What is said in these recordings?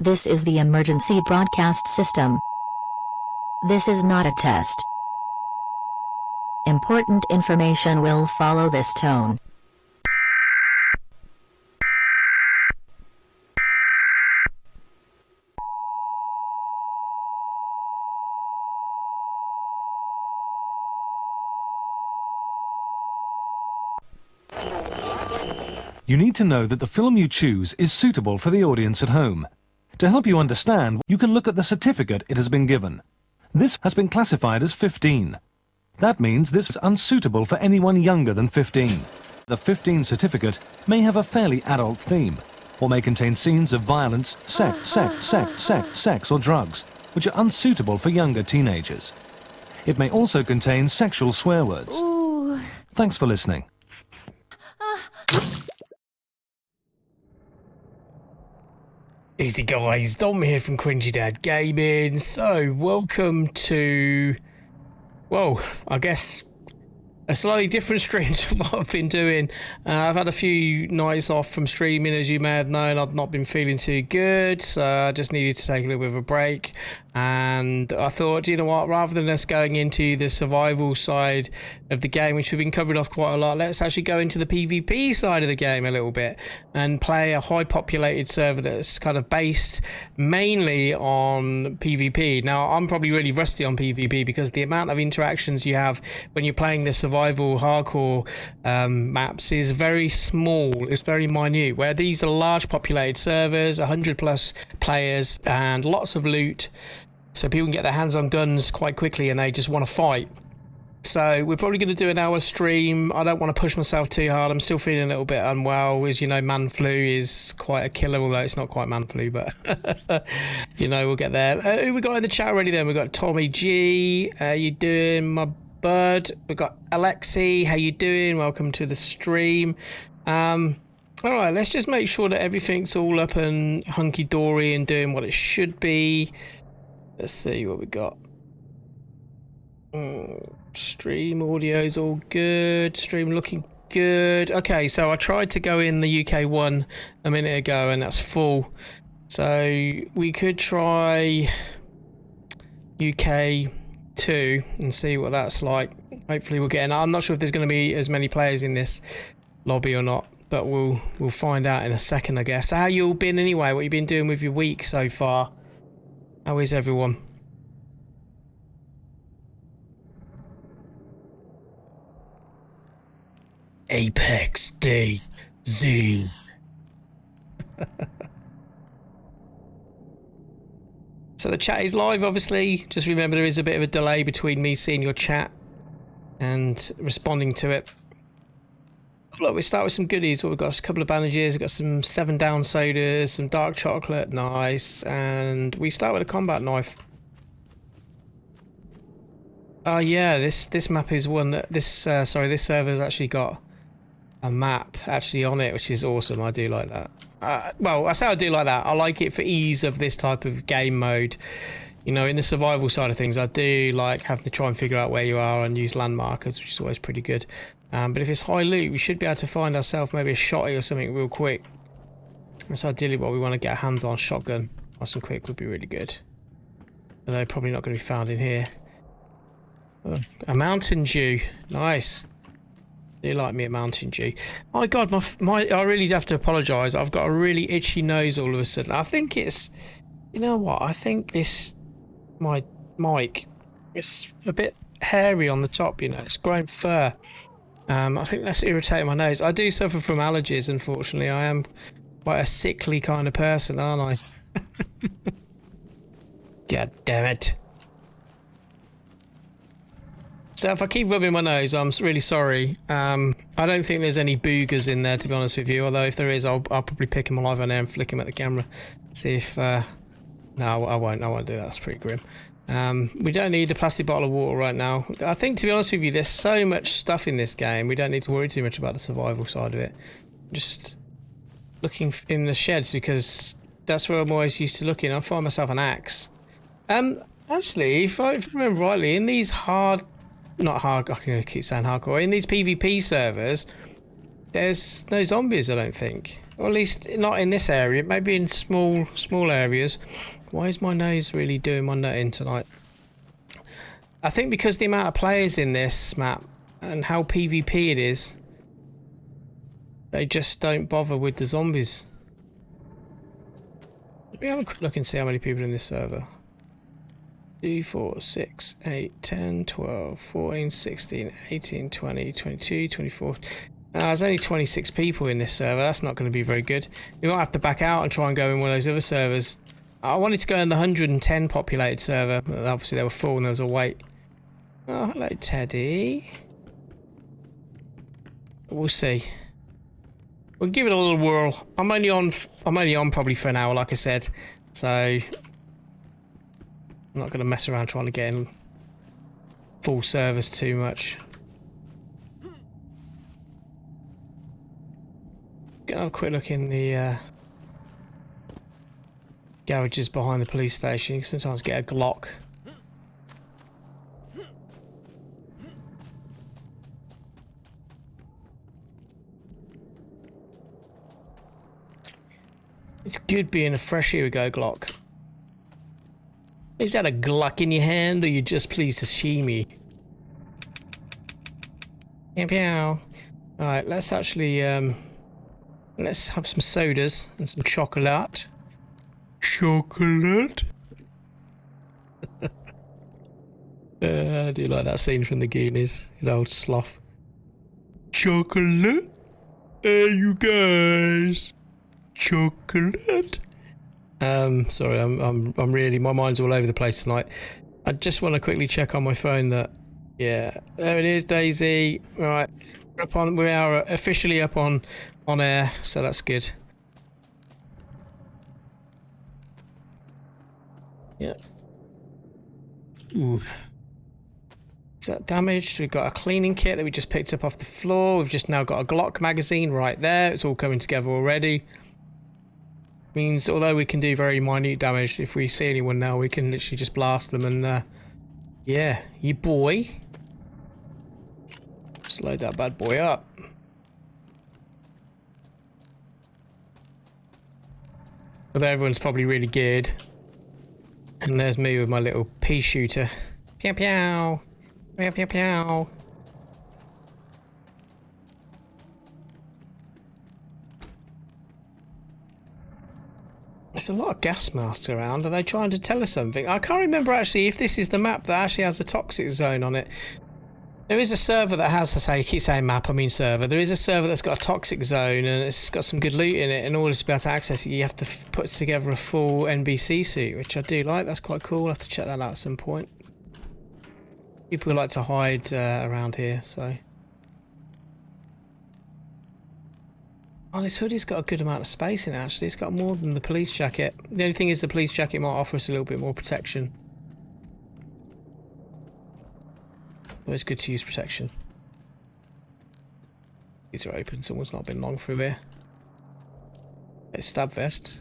This is the emergency broadcast system. This is not a test. Important information will follow this tone. You need to know that the film you choose is suitable for the audience at home. To help you understand, you can look at the certificate it has been given. This has been classified as 15. That means this is unsuitable for anyone younger than 15. The 15 certificate may have a fairly adult theme, or may contain scenes of violence, sex, or drugs, which are unsuitable for younger teenagers. It may also contain sexual swear words. Ooh. Thanks for listening. Easy guys, Dom here from Cringy Dad Gaming. So, welcome to, well, I guess a slightly different stream to what I've been doing. I've had a few nights off from streaming, as you may have known. I've not been feeling too good, so I just needed to take a little bit of a break. And I thought, you know what, rather than us going into the survival side of the game, which we've been covering off quite a lot, let's actually go into the PvP side of the game a little bit and play a high populated server that's kind of based mainly on PvP. Now, I'm probably really rusty on PvP because the amount of interactions you have when you're playing the survival hardcore maps is very small. It's very minute, where these are large populated servers, 100 plus players and lots of loot, so people can get their hands on guns quite quickly and they just want to fight. So we're probably going to do an hour stream. I don't want to push myself too hard. I'm still feeling a little bit unwell. As you know, man flu is quite a killer, although it's not quite man flu, but you know, we'll get there. Who we got in the chat already then? We've got Tommy G. How you doing, my bud? We've got Alexi. How you doing? Welcome to the stream. All right, let's just make sure that everything's all up and hunky-dory and doing what it should be. Let's see what we got. Stream audio's all good. Stream looking good. Okay, so I tried to go in the UK one a minute ago and that's full. So we could try UK 2 and see what that's like. Hopefully we'll get in. I'm not sure if there's going to be as many players in this lobby or not, but we'll find out in a second, I guess. How you all been anyway? What you been doing with your week so far? How is everyone? Apex DayZ. So the chat is live, obviously. Just remember there is a bit of a delay between me seeing your chat and responding to it. Look, we start with some goodies. What we've got, a couple of bandages, we've got some 7 down sodas, some dark chocolate, nice, and we start with a combat knife. Oh yeah, this map is one that this server's actually got a map actually on it, which is awesome. I do like that. Well, I say I do like that. I like it for ease of this type of game mode. You know, in the survival side of things, I do like having to try and figure out where you are and use landmarkers, which is always pretty good. But if it's high loot, we should be able to find ourselves maybe a shotty or something real quick. That's ideally what we want to get our hands on. Shotgun, nice and quick, would be really good. Although probably not going to be found in here. Oh, a Mountain Dew, nice. Do you like me a Mountain Dew? My God, I really have to apologise. I've got a really itchy nose all of a sudden. I think it's, you know what? I think my mic is a bit hairy on the top. You know, it's grown fur. I think that's irritating my nose. I do suffer from allergies, unfortunately. I am quite a sickly kind of person, aren't I? God damn it. So if I keep rubbing my nose, I'm really sorry. I don't think there's any boogers in there, to be honest with you. Although if there is, I'll probably pick him alive on there and flick him at the camera. See if... no, I won't do that. That's pretty grim. We don't need a plastic bottle of water right now. I think, to be honest with you, there's so much stuff in this game. We don't need to worry too much about the survival side of it. Just looking in the sheds because that's where I'm always used to looking. I find myself an axe. Actually, if I remember rightly, in these I can keep saying hardcore. In these PvP servers, there's no zombies, I don't think. Or at least not in this area, maybe in small areas. Why is my nose really doing my nutting tonight? I think because the amount of players in this map and how PvP it is, they just don't bother with the zombies. Let me have a quick look and see how many people are in this server. 2, 4, 6, 8, 10, 12, 14, 16, 18, 20, 22, 24. There's only 26 people in this server. That's not going to be very good. We might have to back out and try and go in one of those other servers. I wanted to go in the 110 populated server, but obviously they were full and there was a wait. Oh, hello, Teddy. We'll see. We'll give it a little whirl. I'm only on probably for an hour, like I said. So I'm not going to mess around trying to get in full servers too much. Gonna have a quick look in the garages behind the police station. You can sometimes get a Glock. It's good being a fresh. Here we go, Glock. Is that a Glock in your hand, or you just pleased to see me? Pew pew. Alright, let's actually let's have some sodas and some chocolate. Chocolate? I do like that scene from the Goonies, an old sloth. Chocolate? Hey, you guys. Chocolate? Sorry, I'm really, my mind's all over the place tonight. I just want to quickly check on my phone that, yeah, there it is, DayZ. Right, we are officially up on air, so that's good. Yeah. Ooh. Is that damaged? We've got a cleaning kit that we just picked up off the floor. We've just now got a Glock magazine right there. It's all coming together already. Means although we can do very minute damage, if we see anyone now, we can literally just blast them and yeah, you boy. Just load that bad boy up. Although everyone's probably really geared. And there's me with my little pea shooter. Pew pew. Pew pew pew. There's a lot of gas masks around. Are they trying to tell us something? I can't remember actually if this is the map that actually has a toxic zone on it. There is a server that has, I keep saying map, I mean server. There is a server that's got a toxic zone and it's got some good loot in it. In order to be able to access it, you have to put together a full NBC suit, which I do like. That's quite cool. I'll have to check that out at some point. People like to hide around here, so. Oh, this hoodie's got a good amount of space in it, actually. It's got more than the police jacket. The only thing is the police jacket might offer us a little bit more protection. Always good to use protection. These are open. Someone's not been long through here. It's stab vest.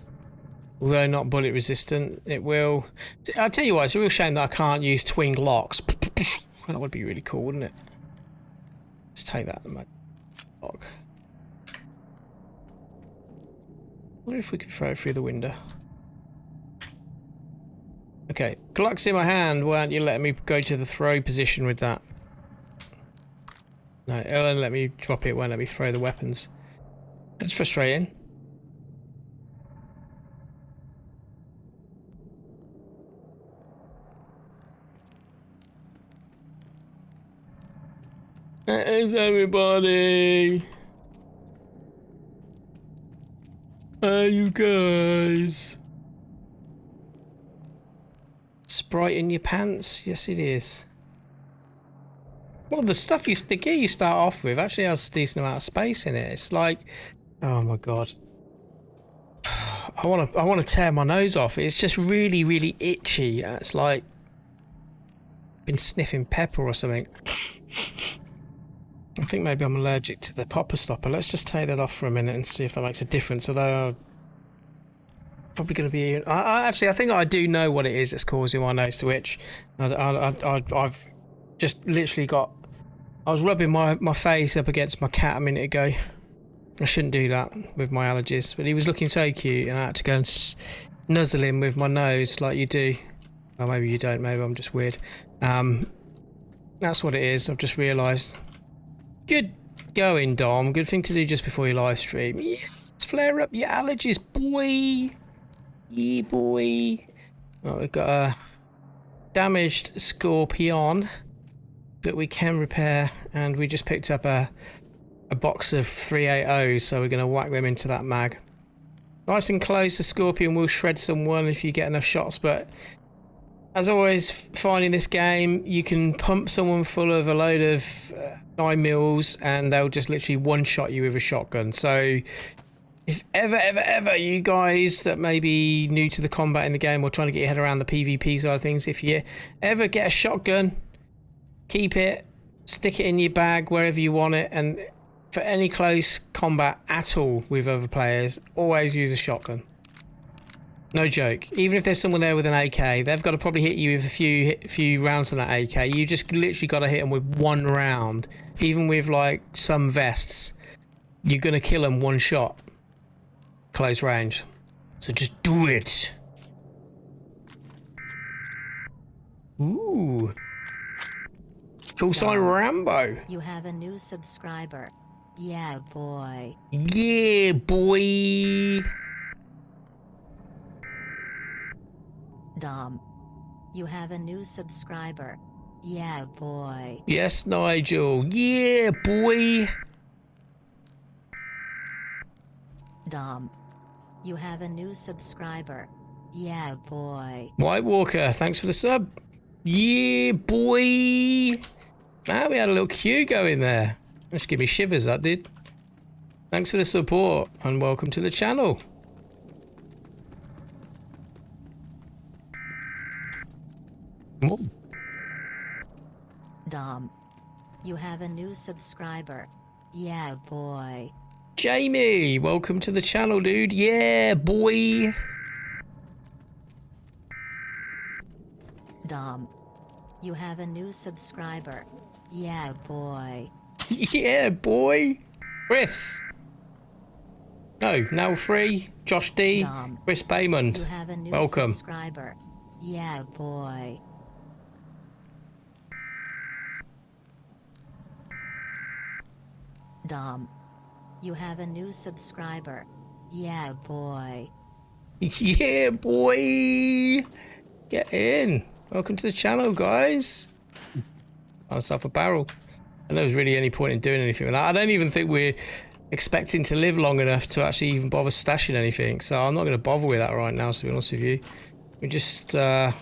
Although not bullet resistant, it will... I'll tell you what, it's a real shame that I can't use twin locks. That would be really cool, wouldn't it? Let's take that lock. I wonder if we could throw it through the window. Okay, Glock's in my hand. Why aren't you letting me go to the throw position with that? No, it'll only let me drop it. It won't let me throw the weapons. That's frustrating. Thanks everybody. Hey you guys. Sprite in your pants? Yes it is. Well, the stuff the gear you start off with actually has a decent amount of space in it. It's like, oh my god. I want to tear my nose off. It's just really, really itchy. It's like been sniffing pepper or something. I think maybe I'm allergic to the popper stopper. Let's just take that off for a minute and see if that makes a difference. Although I'm probably going to be... Actually, I think I do know what it is that's causing my nose to itch. I've just literally got... I was rubbing my face up against my cat a minute ago. I shouldn't do that with my allergies, but he was looking so cute and I had to go and nuzzle him with my nose like you do. Well, maybe you don't, maybe I'm just weird. That's what it is, I've just realised. Good going, Dom. Good thing to do just before your live stream. Yeah, let's flare up your allergies, boy. Yeah, boy. Well, we've got a damaged Scorpion, but we can repair, and we just picked up a box of 380s, so we're going to whack them into that mag. Nice and close, the Scorpion will shred someone if you get enough shots, but as always, finding this game, you can pump someone full of a load of 9mm and they'll just literally one-shot you with a shotgun. So if ever you guys that may be new to the combat in the game or trying to get your head around the PvP side of things, if you ever get a shotgun, keep it, stick it in your bag wherever you want it, and for any close combat at all with other players, always use a shotgun. No joke. Even if there's someone there with an AK, they've got to probably hit you with a few rounds on that AK. You just literally got to hit them with one round. Even with like some vests, you're going to kill them one shot. Close range. So just do it. Ooh. Call sign Rambo. You have a new subscriber. Yeah, boy. Yeah, boy. Dom. You have a new subscriber. Yeah, boy. Yes, Nigel. Yeah, boy. Dom. You have a new subscriber. Yeah, boy. White Walker, thanks for the sub. Yeah, boy. Ah, we had a little queue going there. Just give me shivers, that did. Thanks for the support and welcome to the channel. Ooh. Dom. You have a new subscriber. Yeah, boy. Jamie, welcome to the channel, dude. Yeah, boy. Dom. You have a new subscriber. Yeah, boy. Yeah, boy. Chris. No, now free. Josh D. Dom. Chris You Baymond. have a new Welcome. subscriber. Yeah, boy. Dom. You have a new subscriber. Yeah, boy. Yeah, boy. Get in. Welcome to the channel, guys. On myself a barrel. And there was really any point in doing anything with that. I don't even think we're expecting to live long enough to actually even bother stashing anything. So I'm not going to bother with that right now, to be honest with you. We just... I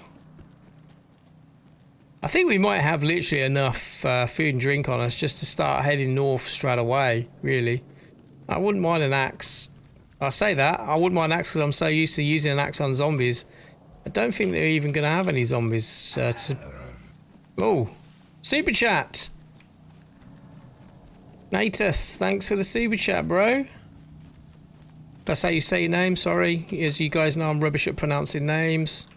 think we might have literally enough food and drink on us just to start heading north straight away, really. I wouldn't mind an axe. I say that. I wouldn't mind an axe because I'm so used to using an axe on zombies. I don't think they're even going to have any zombies. Oh, super chat. Natus, thanks for the super chat, bro. That's how you say your name, sorry. As you guys know, I'm rubbish at pronouncing names.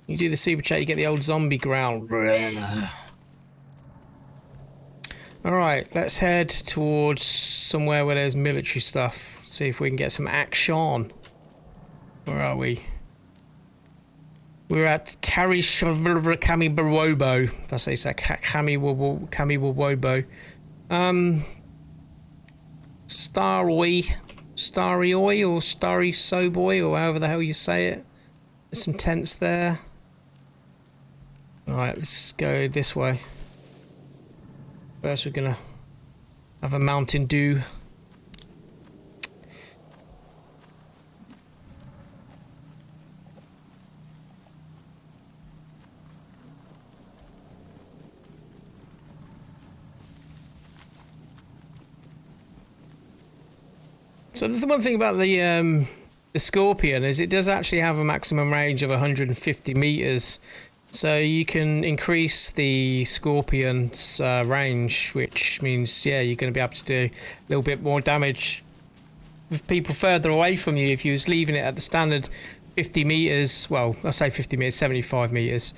You do the super chat, you get the old zombie growl. Alright, let's head towards somewhere where there's military stuff. See if we can get some action. Where are we? We're at Kamibarobo. That's how you say Kamibarobo. Starioi or Starry Soboy or however the hell you say it. There's some tents there. Alright, let's go this way. First we're gonna have a Mountain Dew. So the one thing about the Scorpion is it does actually have a maximum range of 150 meters. So you can increase the Scorpion's range, which means, yeah, you're going to be able to do a little bit more damage with people further away from you. If you was leaving it at the standard 50 meters, well, I say 50 meters, 75 meters.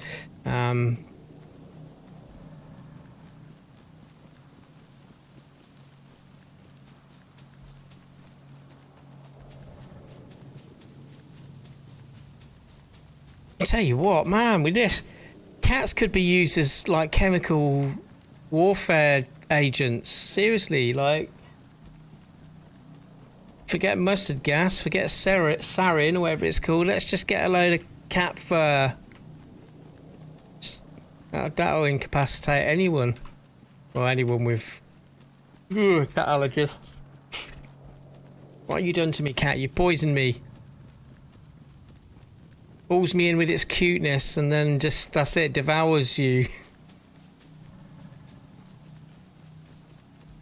I tell you what, man, with this, cats could be used as like chemical warfare agents. Seriously, like, forget mustard gas, forget sarin or whatever it's called. Let's just get a load of cat fur. That'll incapacitate anyone, or anyone with cat allergies. What have you done to me, cat? You poisoned me. Pulls me in with its cuteness and then just, that's it, devours you.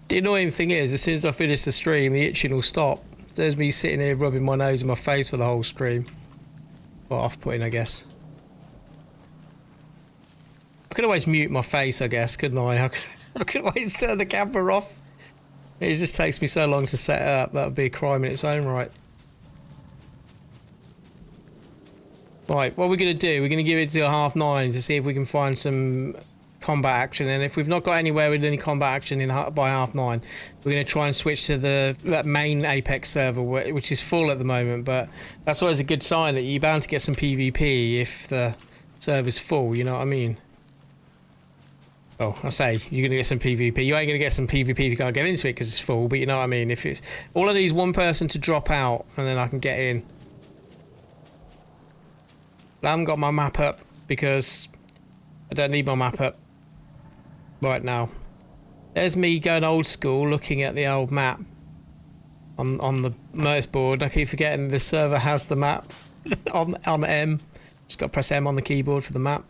The annoying thing is, as soon as I finish the stream, the itching will stop. There's me sitting here rubbing my nose in my face for the whole stream. Well, off-putting, I guess. I could always mute my face, I guess, couldn't I? I could always turn the camera off. It just takes me so long to set it up. That would be a crime in its own right. Right, what we're going to do, we're going to give it till 9:30 to see if we can find some combat action. And if we've not got anywhere with any combat action by 9:30, we're going to try and switch to that main Apex server, which is full at the moment. But that's always a good sign that you're bound to get some PvP if the server's full, you know what I mean? Oh, I say, you're going to get some PvP. You ain't going to get some PvP if you can't get into it because it's full, but you know what I mean? If it's all I need is one person to drop out and then I can get in. I haven't got my map up because I don't need my map up right now. There's me going old school, looking at the old map on the notice board. I keep forgetting the server has the map on M. Just got to press M on the keyboard for the map.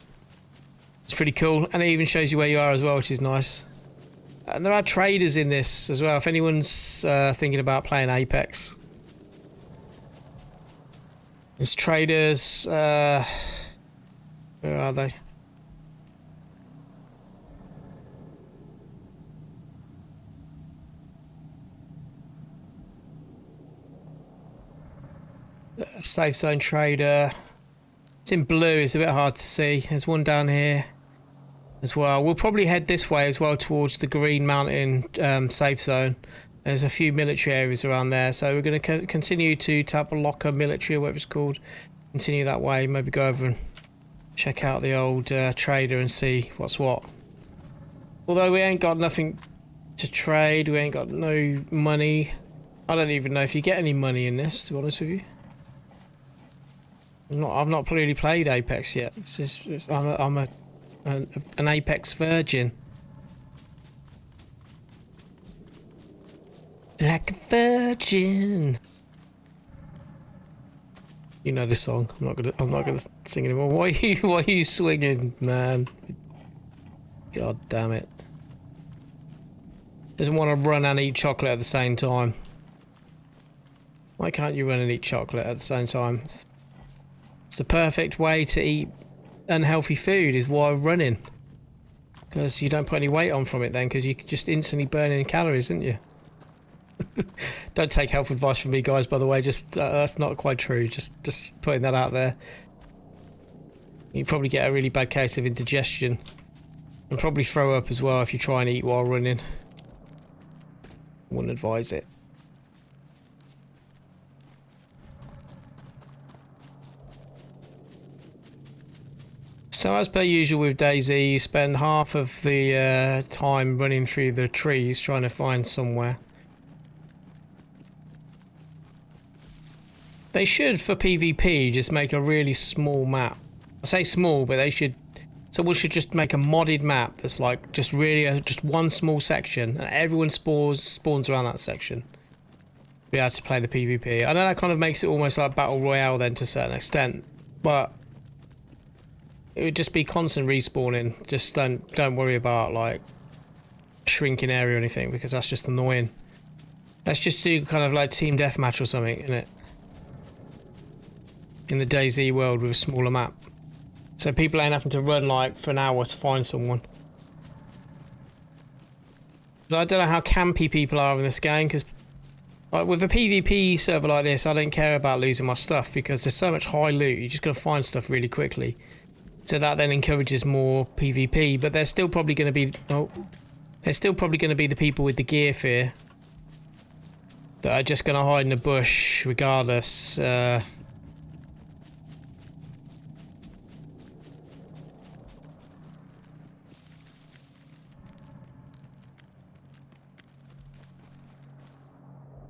It's pretty cool, and it even shows you where you are as well, which is nice. And there are traders in this as well. If anyone's thinking about playing Apex. There's traders, where are they? Safe zone trader. It's in blue, it's a bit hard to see. There's one down here as well. We'll probably head this way as well towards the Green Mountain safe zone. There's a few military areas around there, so we're going to continue to tap a locker military or whatever it's called. Continue that way, maybe go over and check out the old trader and see what's what. Although we ain't got nothing to trade, we ain't got no money. I don't even know if you get any money in this, to be honest with you. I've not really played Apex yet. I'm an Apex virgin. Like a virgin. You know this song. I'm not gonna sing anymore. Why are you swinging, man? God damn it. Doesn't want to run and eat chocolate at the same time. Why can't you run and eat chocolate at the same time? It's the perfect way to eat unhealthy food is while running. Because you don't put any weight on from it then, because you just instantly burning calories, isn't you? Don't take health advice from me, guys, by the way. Just that's not quite true. Just putting that out there. You probably get a really bad case of indigestion. And probably throw up as well if you try and eat while running. Wouldn't advise it. So as per usual with DayZ, you spend half of the time running through the trees trying to find somewhere. They should, for PvP, just make a really small map. I say small, but they should... Someone should just make a modded map that's like just really just one small section, and everyone spawns around that section. Be able to play the PvP. I know that kind of makes it almost like Battle Royale then to a certain extent, but it would just be constant respawning. Just don't worry about like shrinking area or anything, because that's just annoying. Let's just do kind of like team deathmatch or something, innit? In the DayZ world with a smaller map. So people ain't having to run like for an hour to find someone. But I don't know how campy people are in this game, because like, with a PvP server like this, I don't care about losing my stuff because there's so much high loot, you're just going to find stuff really quickly. So that then encourages more PvP, but there's still probably going to be... Oh, there's still probably going to be the people with the gear fear that are just going to hide in the bush regardless.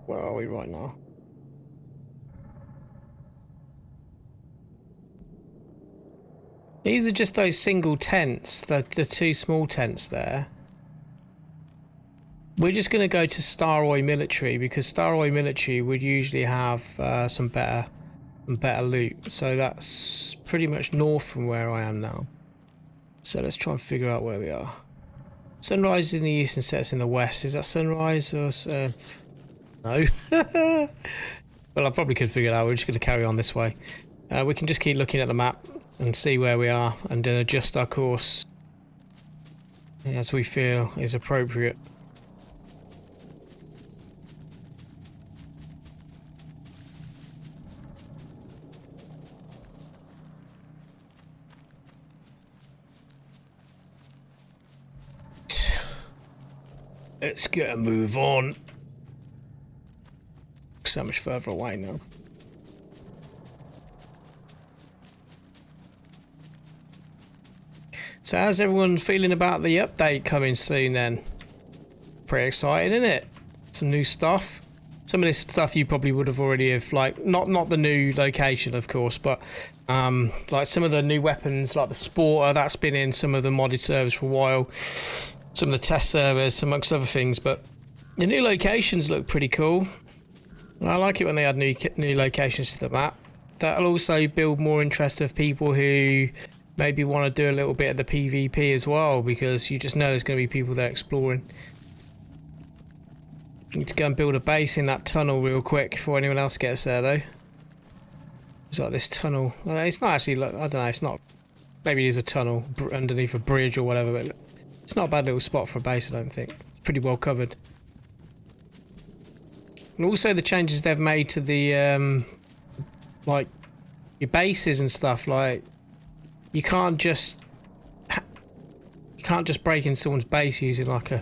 Where are we right now? These are just those single tents, the two small tents there. We're just going to go to Staroy Military because Staroy Military would usually have some better loot. So that's pretty much north from where I am now. So let's try and figure out where we are. Sunrise is in the east and sets in the west. Is that sunrise or... no. Well, I probably could figure it out. We're just going to carry on this way. We can just keep looking at the map and see where we are and then adjust our course as we feel is appropriate. Let's get a move on. So much further away now. So how's everyone feeling about the update coming soon then? Pretty exciting, isn't it? Some new stuff. Some of this stuff you probably would have already have, like, not the new location of course, but like some of the new weapons like the Sporter, that's been in some of the modded servers for a while. Some of the test servers amongst other things, but the new locations look pretty cool. I like it when they add new locations to the map. That'll also build more interest of people who maybe want to do a little bit of the PvP as well, because you just know there's going to be people there exploring. Need to go and build a base in that tunnel real quick before anyone else gets there though. It's like this tunnel. It's not actually, I don't know, it's not, maybe it is a tunnel underneath a bridge or whatever, but it's not a bad little spot for a base, I don't think. It's pretty well covered. And also the changes they've made to the like your bases and stuff, like you can't just break into someone's base using like an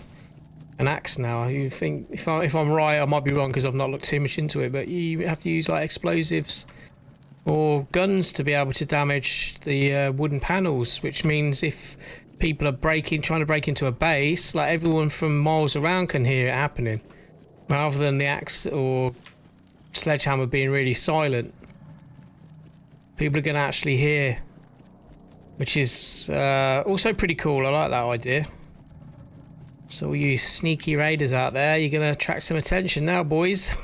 axe now. You think, if I'm right, I might be wrong because I've not looked too much into it, but you have to use like explosives or guns to be able to damage the wooden panels, which means if people are trying to break into a base, like everyone from miles around can hear it happening, rather than the axe or sledgehammer being really silent. People are going to actually hear, which is also pretty cool. I like that idea. So all you sneaky raiders out there, you're going to attract some attention now, boys.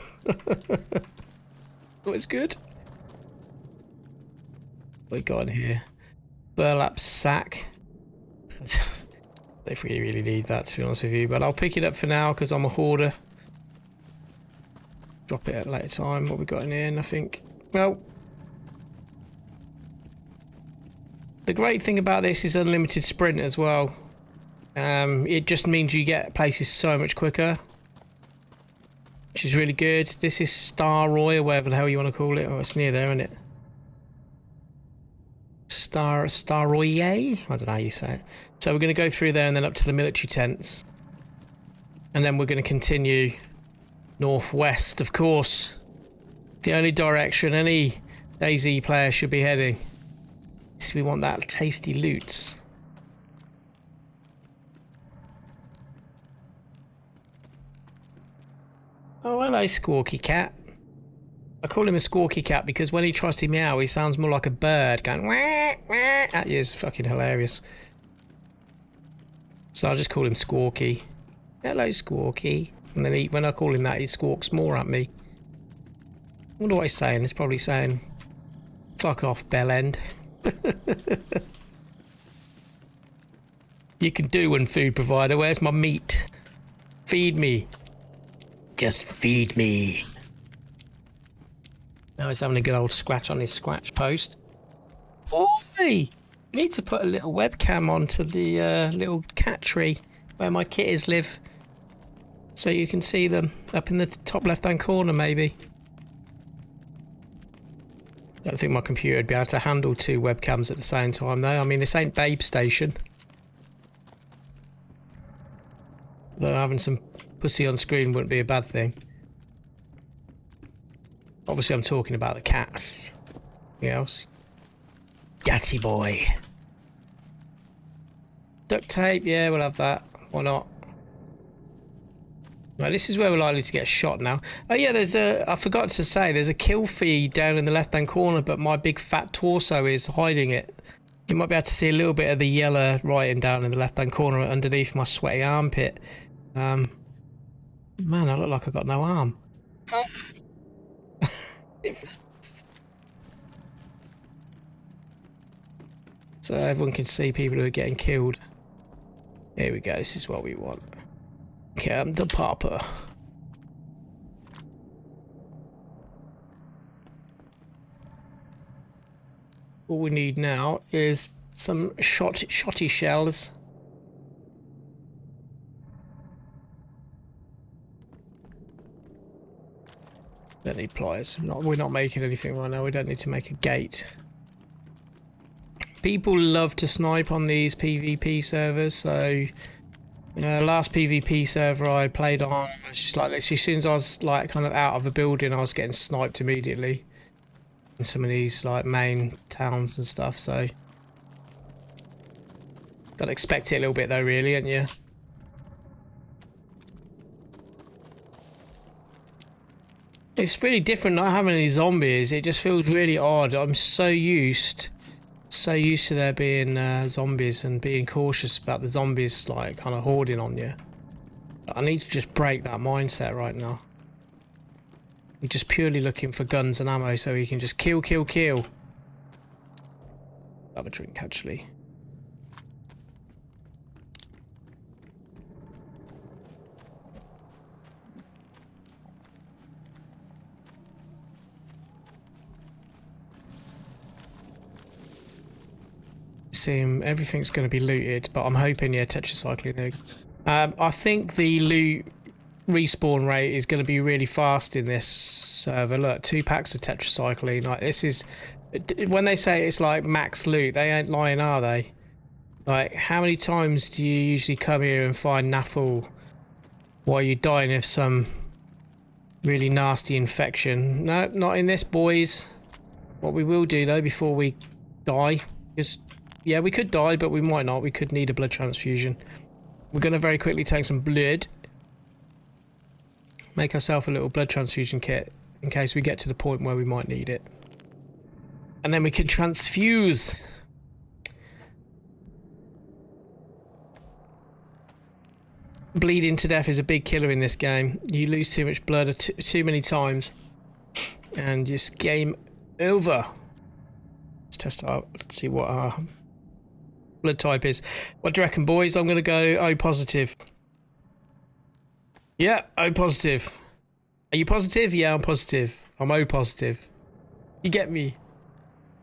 Oh, it's good. What we got in here? Burlap sack. I don't really need that, to be honest with you, but I'll pick it up for now because I'm a hoarder. Drop it at a later time. What we got in here? Nothing. Well, the great thing about this is unlimited sprint as well. It just means you get places so much quicker, which is really good. This is Staroy, or whatever the hell you want to call it. Oh, it's near there, isn't it? Staroy? I don't know how you say it. So we're going to go through there and then up to the military tents. And then we're going to continue northwest, of course. The only direction any DayZ player should be heading. So we want that tasty loot. Oh, hello, Squawky Cat. I call him a Squawky Cat because when he tries to meow, he sounds more like a bird going wah, wah, at you. It's fucking hilarious. So I'll just call him Squawky. Hello, Squawky. And then when I call him that, he squawks more at me. I wonder what he's saying. He's probably saying, fuck off, bellend. You can do one, food provider. Where's my meat? Feed me. Just feed me. Now he's having a good old scratch on his scratch post. Boy! We need to put a little webcam onto the little cat tree where my kitties live. So you can see them up in the top left-hand corner, maybe. I don't think my computer would be able to handle 2 webcams at the same time, though. I mean, this ain't Babe Station. Though having some pussy on screen wouldn't be a bad thing. Obviously, I'm talking about the cats. Anything else? Gatty boy. Duct tape, yeah, we'll have that. Why not? Right, this is where we're likely to get shot now. Oh yeah, I forgot to say, there's a kill feed down in the left-hand corner, but my big fat torso is hiding it. You might be able to see a little bit of the yellow writing down in the left-hand corner underneath my sweaty armpit. Man, I look like I've got no arm. So everyone can see people who are getting killed. Here we go, this is what we want. Come the Papa. All we need now is some shotty shells. Don't need pliers. We're not making anything right now. We don't need to make a gate. People love to snipe on these PvP servers, so last PvP server I played on, it's just like as soon as I was like kind of out of a building, I was getting sniped immediately in some of these like main towns and stuff. So gotta expect it a little bit though, really, ain't you? It's really different not having any zombies. It just feels really odd. I'm so used to there being zombies and being cautious about the zombies like kind of hoarding on you. I need to just break that mindset right now. You're just purely looking for guns and ammo so he can just kill. Have a drink actually. Seeing everything's going to be looted, but I'm hoping, yeah, tetracycline. I think the loot respawn rate is going to be really fast in this server. Look, 2 packs of tetracycline. Like, this is when they say it's like max loot, they ain't lying, are they? Like, how many times do you usually come here and find naffle while you're dying of some really nasty infection? No, not in this, boys. What we will do though before we die is, yeah, we could die, but we might not. We could need a blood transfusion. We're going to very quickly take some blood. Make ourselves a little blood transfusion kit in case we get to the point where we might need it. And then we can transfuse. Bleeding to death is a big killer in this game. You lose too much blood too many times and just game over. Let's test out. Let's see what our blood type is. What do you reckon, boys? I'm going to go O positive. Yeah, O positive. Are you positive? Yeah, I'm positive. I'm O positive. You get me?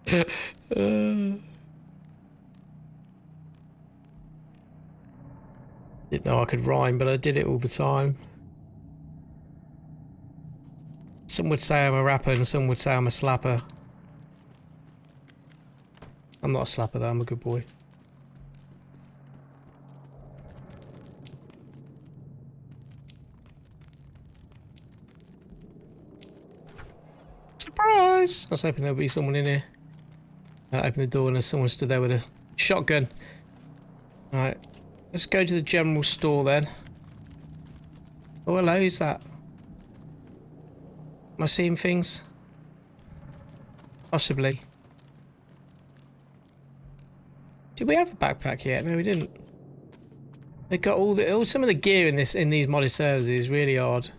Didn't know I could rhyme, but I did it all the time. Some would say I'm a rapper and some would say I'm a slapper. I'm not a slapper though, I'm a good boy. Surprise! I was hoping there would be someone in here. I opened the door and there's someone stood there with a shotgun. Alright, let's go to the general store then. Oh, hello, who's that? Am I seeing things? Possibly. Did we have a backpack yet? No, we didn't. They got some of the gear in these modded servers is really odd.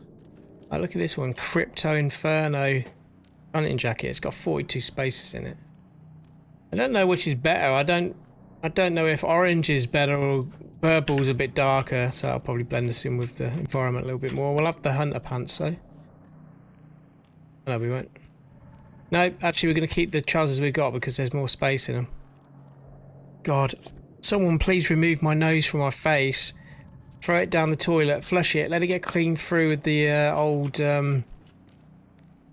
Like, look at this one, Crypto Inferno hunting jacket. It's got 42 spaces in it. I don't know which is better. I don't know if orange is better or purple's a bit darker, so I'll probably blend this in with the environment a little bit more. We'll have the hunter pants though. No, we won't. No, actually we're going to keep the trousers we've got because there's more space in them. God, someone please remove my nose from my face. Throw it down the toilet, flush it, let it get cleaned through with the old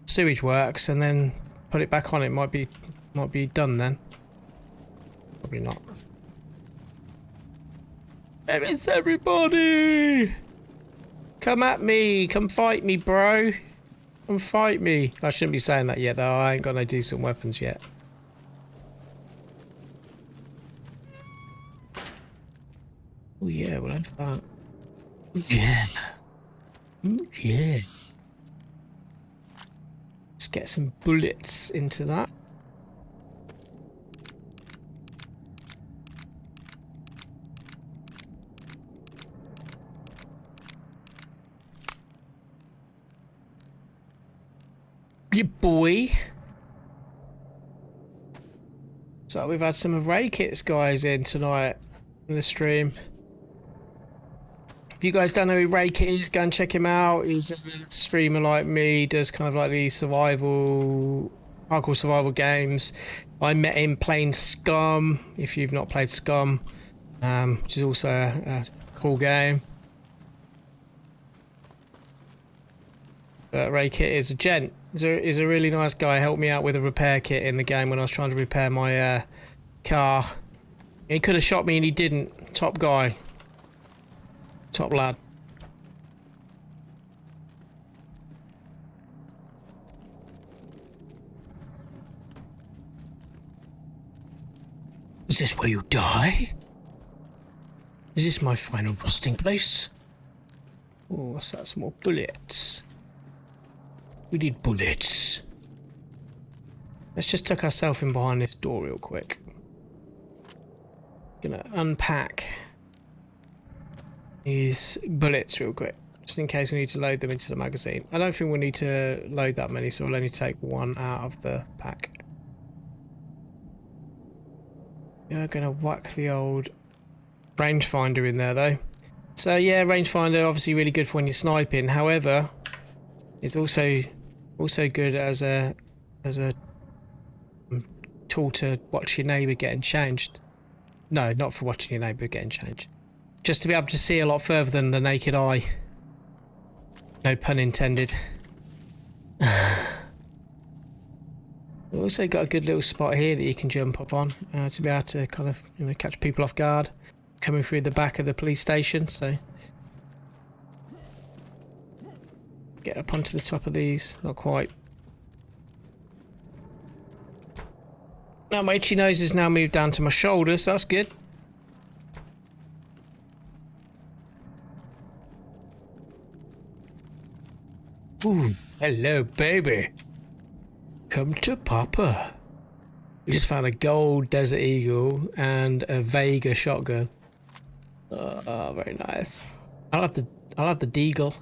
sewage works, and then put it back on. It might be done then. Probably not. Where is everybody? Come at me, come fight me, bro. Come fight me. I shouldn't be saying that yet though. I ain't got no decent weapons yet. Oh yeah, we'll have that. Yeah. Ooh, yeah. Let's get some bullets into that. Yeah, boy. So we've had some of Ray Kit's guys in tonight in the stream. If you guys don't know who Ray Kit is, go and check him out. He's a streamer like me, does kind of like the survival, hardcore survival games. I met him playing Scum, if you've not played Scum, which is also a cool game. But Ray Kit is a gent. He's a really nice guy. Helped me out with a repair kit in the game when I was trying to repair my car. He could have shot me and he didn't. Top guy. Top lad. Is this where you die? Is this my final resting place? Oh, what's that? Some more bullets. We need bullets. Let's just tuck ourselves in behind this door real quick. Gonna unpack these bullets real quick, just in case we need to load them into the magazine. I don't think we need to load that many, so we'll only take one out of the pack. We're gonna whack the old rangefinder in there though. So yeah, rangefinder obviously really good for when you're sniping. However, it's also good as a tool to watch your neighbour getting changed. No, not for watching your neighbour getting changed. Just to be able to see a lot further than the naked eye. No pun intended. We've also got a good little spot here that you can jump up on to be able to kind of, you know, catch people off guard coming through the back of the police station. So get up onto the top of these. Not quite. Now my itchy nose has now moved down to my shoulders, so that's good. Ooh, hello baby. Come to Papa. We just found a gold Desert Eagle and a Vega shotgun. Oh, very nice. I'll have the Deagle.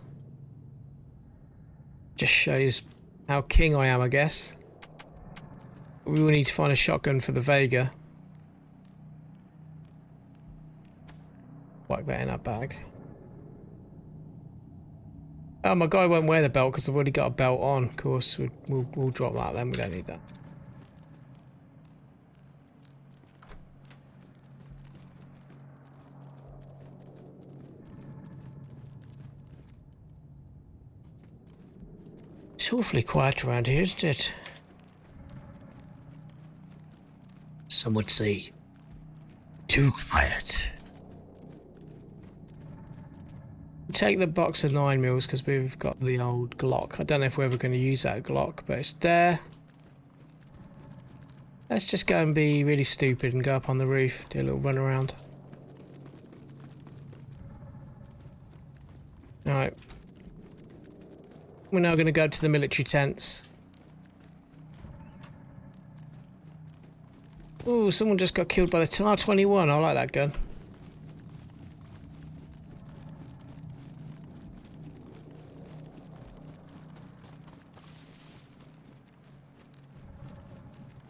Just shows how king I am, I guess. We will need to find a shotgun for the Vega. Whack that in our bag. Oh, my guy won't wear the belt because I've already got a belt on. Of course, we'll drop that then. We don't need that. It's awfully quiet around here, isn't it? Some would say too quiet. Take the box of 9mm because we've got the old Glock. I don't know if we're ever going to use that Glock, but it's there. Let's just go and be really stupid and go up on the roof, do a little run around. Alright. We're now going to go to the military tents. Ooh, someone just got killed by the TAR-21. I like that gun.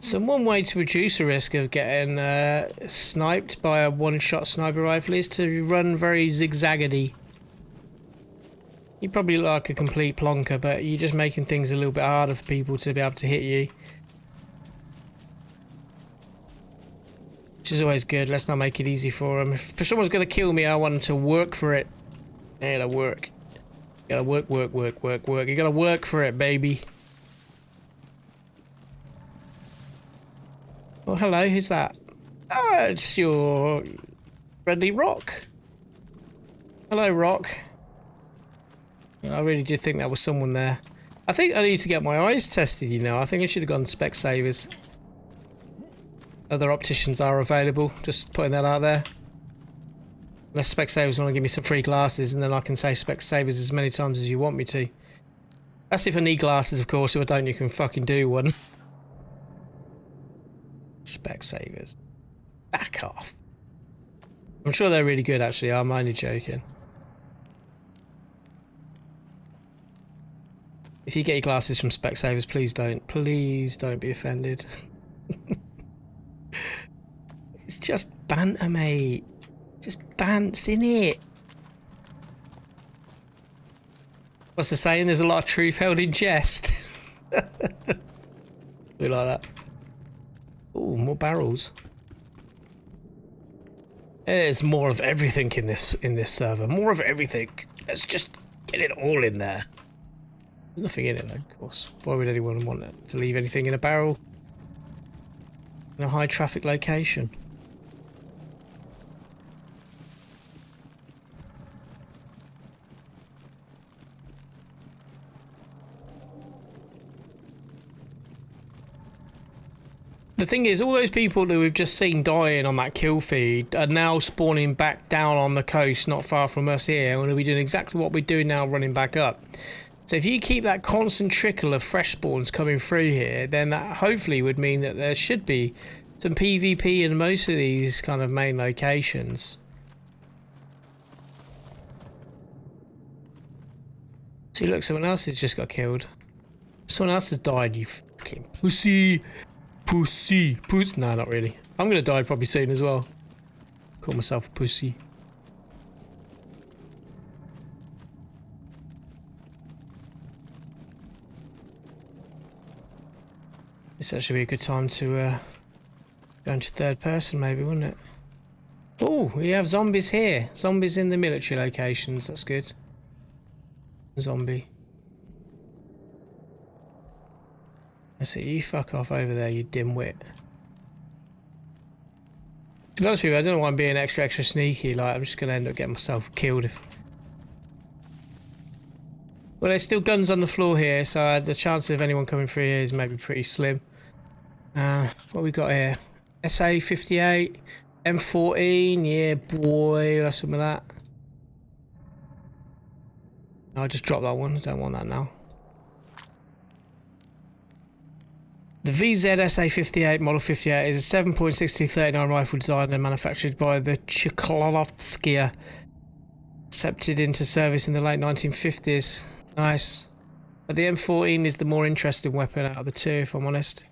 So one way to reduce the risk of getting sniped by a one-shot sniper rifle is to run very zigzaggedy. You probably look like a complete plonker, but you're just making things a little bit harder for people to be able to hit you. Which is always good. Let's not make it easy for them. If someone's going to kill me, I want them to work for it. They gotta work. You gotta work. You gotta work for it, baby. Oh, hello, who's that? Oh, it's your friendly Rock. Hello, Rock. I really did think that was someone there. I think I need to get my eyes tested, you know. I think I should have gone Specsavers. Other opticians are available, just putting that out there. Unless Specsavers want to give me some free glasses, and then I can say Specsavers as many times as you want me to. That's if I need glasses, of course. If I don't, you can fucking do one. Specsavers. Back off. I'm sure they're really good, actually. I'm only joking. If you get your glasses from Specsavers, please don't be offended. It's just banter, mate. Just bants, innit? What's the saying? There's a lot of truth held in jest. We like that. Oh, more barrels. There's more of everything in this server. More of everything. Let's just get it all in there. There's nothing in it though, of course. Why would anyone want to leave anything in a barrel in a high traffic location? The thing is, all those people that we've just seen dying on that kill feed are now spawning back down on the coast, not far from us here, and we'll be doing exactly what we're doing now, running back up. So if you keep that constant trickle of fresh spawns coming through here, then that hopefully would mean that there should be some PvP in most of these kind of main locations. See, look, someone else has just got killed. Someone else has died, you fucking pussy. Pussy. Nah, not really. I'm gonna die probably soon as well. Call myself a pussy. This actually be a good time to go into third person maybe, wouldn't it? Oh, we have zombies here. Zombies in the military locations. That's good. Zombie. I see, you fuck off over there, you dimwit. To be honest with you, I don't know why I'm being extra sneaky, like I'm just gonna end up getting myself killed if... Well, there's still guns on the floor here, so the chances of anyone coming through here is maybe pretty slim. What we got here? SA-58, M14, yeah boy, that's some of that. I just dropped that one, I don't want that now. The VZ SA-58 Model 58 is a 7.6239 rifle designed and manufactured by the Chekhovskia. Accepted into service in the late 1950s. Nice. But the M14 is the more interesting weapon out of the two, if I'm honest.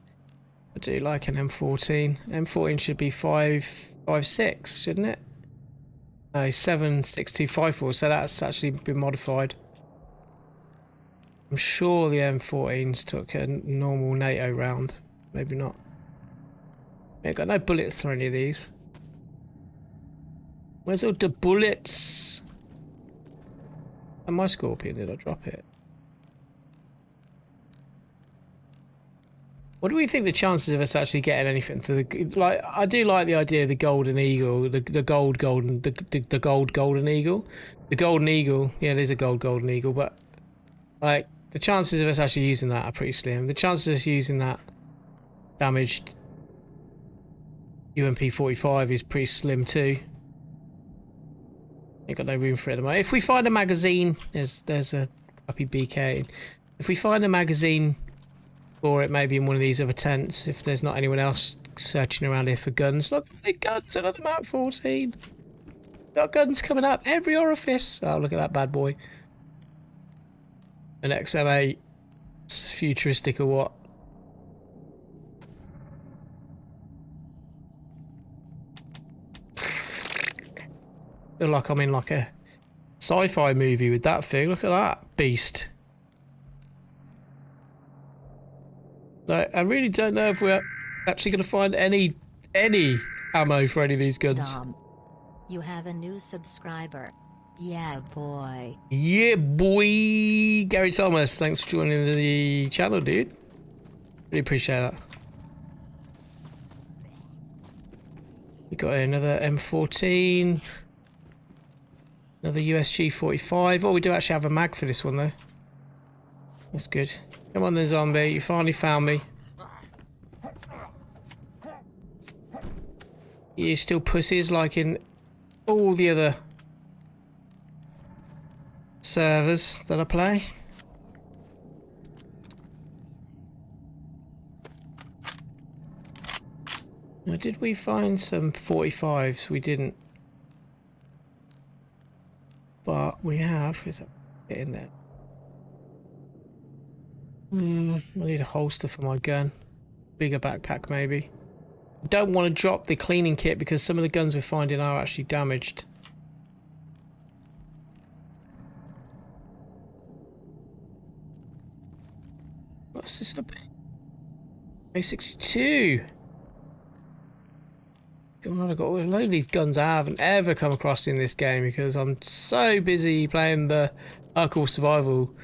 I do like an M14. M14 should be 5.56, shouldn't it? No, 7.6254, so that's actually been modified. I'm sure the M14s took a normal NATO round. Maybe not. Ain't got no bullets for any of these. Where's all the bullets? And my Scorpion, did I drop it? What do we think the chances of us actually getting anything for the... Like, I do like the idea of the golden eagle, the golden eagle. The golden eagle, yeah, there's a golden eagle, but like the chances of us actually using that are pretty slim. The chances of us using that damaged UMP-45 is pretty slim too. Ain't got no room for it at the moment. If we find a magazine, there's a crappy BK. If we find a magazine for it, maybe in one of these other tents, if there's not anyone else searching around here for guns. Look, the guns, another Mark 14. Got guns coming up every orifice. Oh, look at that bad boy. An XM8. It's futuristic or what? Feel like I'm in like a sci-fi movie with that thing. Look at that beast. Like, I really don't know if we're actually going to find any ammo for any of these guns. Dom, you have a new subscriber. Yeah, boy. Yeah, boy. Gary Thomas, thanks for joining the channel, dude. Really appreciate that. We got another M14. Another USG 45. Oh, we do actually have a mag for this one, though. That's good. Come on then, zombie. You finally found me. You still pussies like in all the other servers that I play. Now, did we find some 45s? We didn't. But we have. Is that get in there? I need a holster for my gun. Bigger backpack, maybe. Don't want to drop the cleaning kit because some of the guns we're finding are actually damaged. What's this up? A62. God, I've got a load of these guns I haven't ever come across in this game because I'm so busy playing the hardcore survival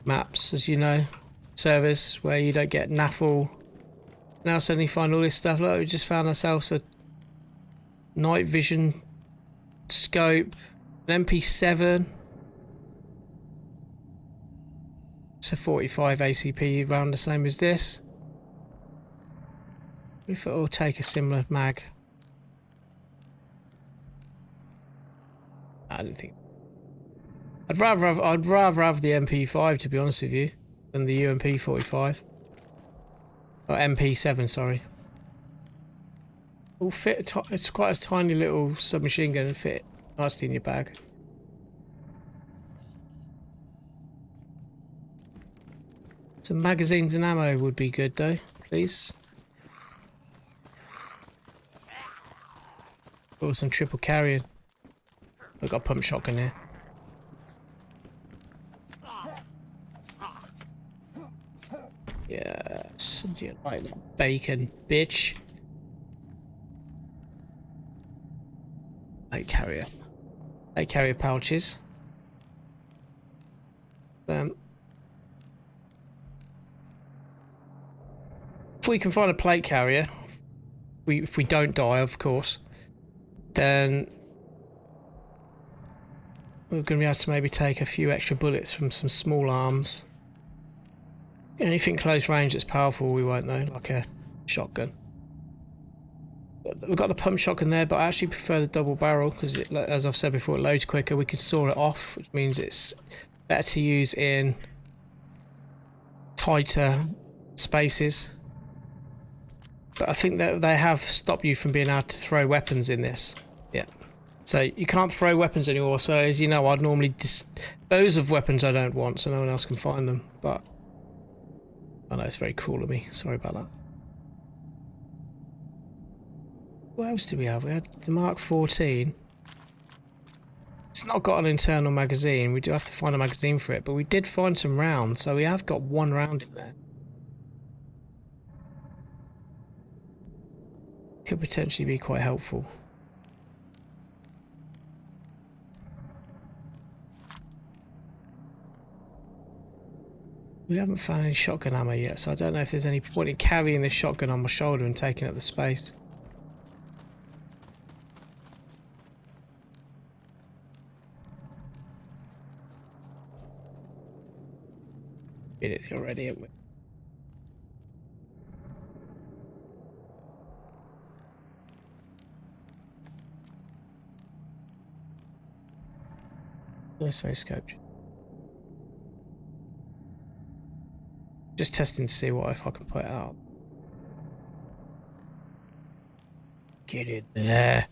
maps, as you know, servers where you don't get naffle. Now suddenly find all this stuff. Look, we just found ourselves a night vision scope, an MP7. It's a 45 ACP round the same as this. If it'll take a similar mag. I don't think. I'd rather have the MP5 to be honest with you than the UMP 45 or MP7. Sorry. Will fit. It's quite a tiny little submachine gun and fit nicely in your bag. Some magazines and ammo would be good though, please. Or some triple carrying. I've got a pump shotgun here. Yes, you like that bacon, bitch. Light carrier pouches. If we can find a plate carrier, if we don't die, of course, then we're going to be able to maybe take a few extra bullets from some small arms. Anything close range that's powerful we won't know, like a shotgun. We've got the pump shotgun there, but I actually prefer the double barrel because, as I've said before, it loads quicker. We can saw it off, which means it's better to use in tighter spaces. But I think that they have stopped you from being able to throw weapons in this. Yeah. So you can't throw weapons anymore. So as you know, I'd normally dispose of weapons I don't want so no one else can find them. But I know it's very cruel of me. Sorry about that. What else did we have? We had the Mark 14. It's not got an internal magazine. We do have to find a magazine for it. But we did find some rounds. So we have got one round in there. Could potentially be quite helpful. We haven't found any shotgun ammo yet, so I don't know if there's any point in carrying this shotgun on my shoulder and taking up the space. Did it already, haven't we? Let's say scope. Just testing to see what if I can put it out. Get it there.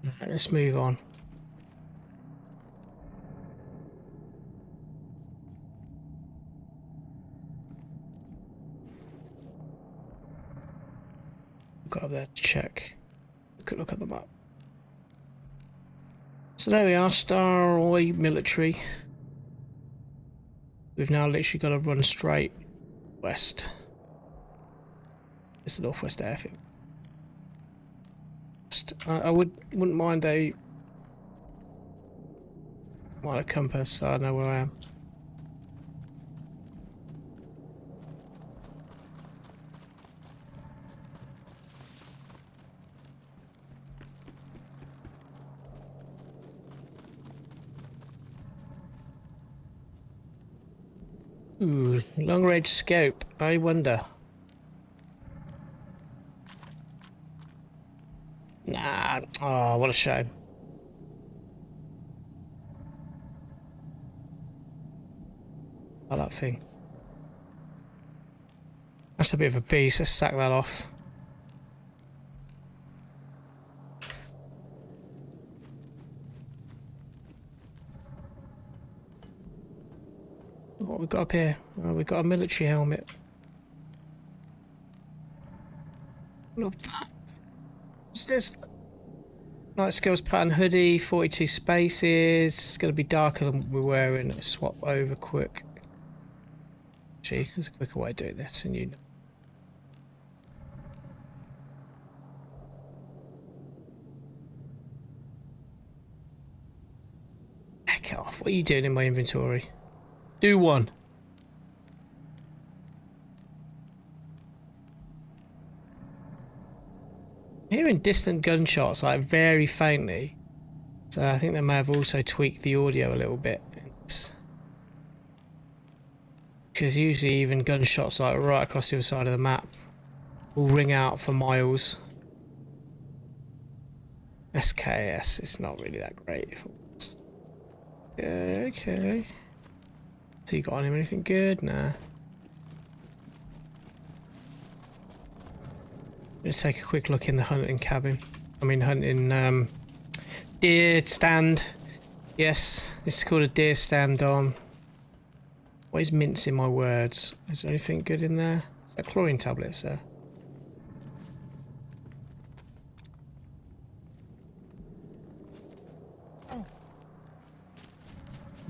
Right, let's move on. Got up there to check. Quick look at the map. So there we are, Starroy Military. We've now literally got to run straight west. It's the Northwest Airfield. I wouldn't mind a compass, so I know where I am. Ooh, long range scope. I wonder. Nah. Oh, what a shame. Oh, that thing. That's a bit of a beast. Let's sack that off. What we got up here? Oh, we got a military helmet. Not that. What's this? Night skills pattern hoodie, 42 spaces. It's going to be darker than what we're wearing. Let's swap over quick. Gee, there's a quicker way of doing this, and you know. Heck off. What are you doing in my inventory? Do one. Hearing distant gunshots, like very faintly. So I think they may have also tweaked the audio a little bit. Because usually even gunshots like right across the other side of the map will ring out for miles. SKS, it's not really that great. If it was. Yeah, okay. So you got on him anything good? Nah. Let's take a quick look in the hunting cabin. I mean hunting deer stand. Yes, this is called a deer stand on. What is mincing my words? Is there anything good in there? Is that chlorine tablets there?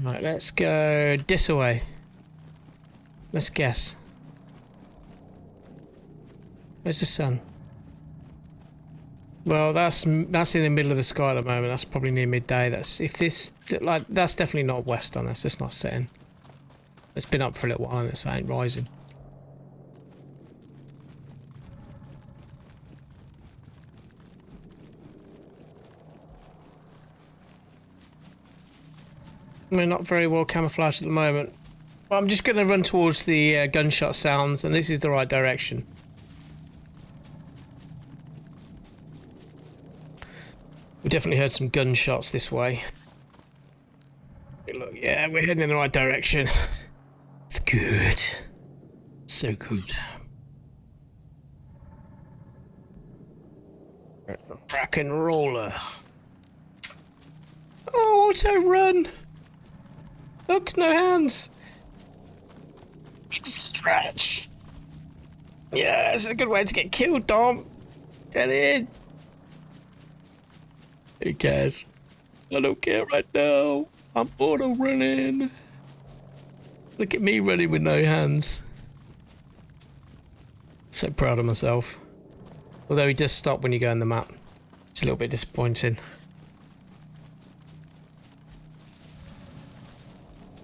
Right, let's go this way. Let's guess. Where's the sun? Well, that's in the middle of the sky at the moment. That's probably near midday. That's that's definitely not west on us. It's not setting. It's been up for a little while and it ain't rising. We're not very well camouflaged at the moment. But I'm just going to run towards the gunshot sounds, and this is the right direction. We definitely heard some gunshots this way. Look, yeah, we're heading in the right direction. It's good. So good. Rock and roller. Oh, auto run! Look, no hands. Big stretch. Yeah, this is a good way to get killed, Dom. Get in. Who cares? I don't care right now. I'm auto running. Look at me running with no hands. So proud of myself. Although he does stop when you go in the map. It's a little bit disappointing.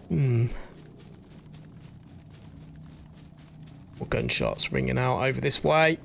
More gunshots ringing out over this way.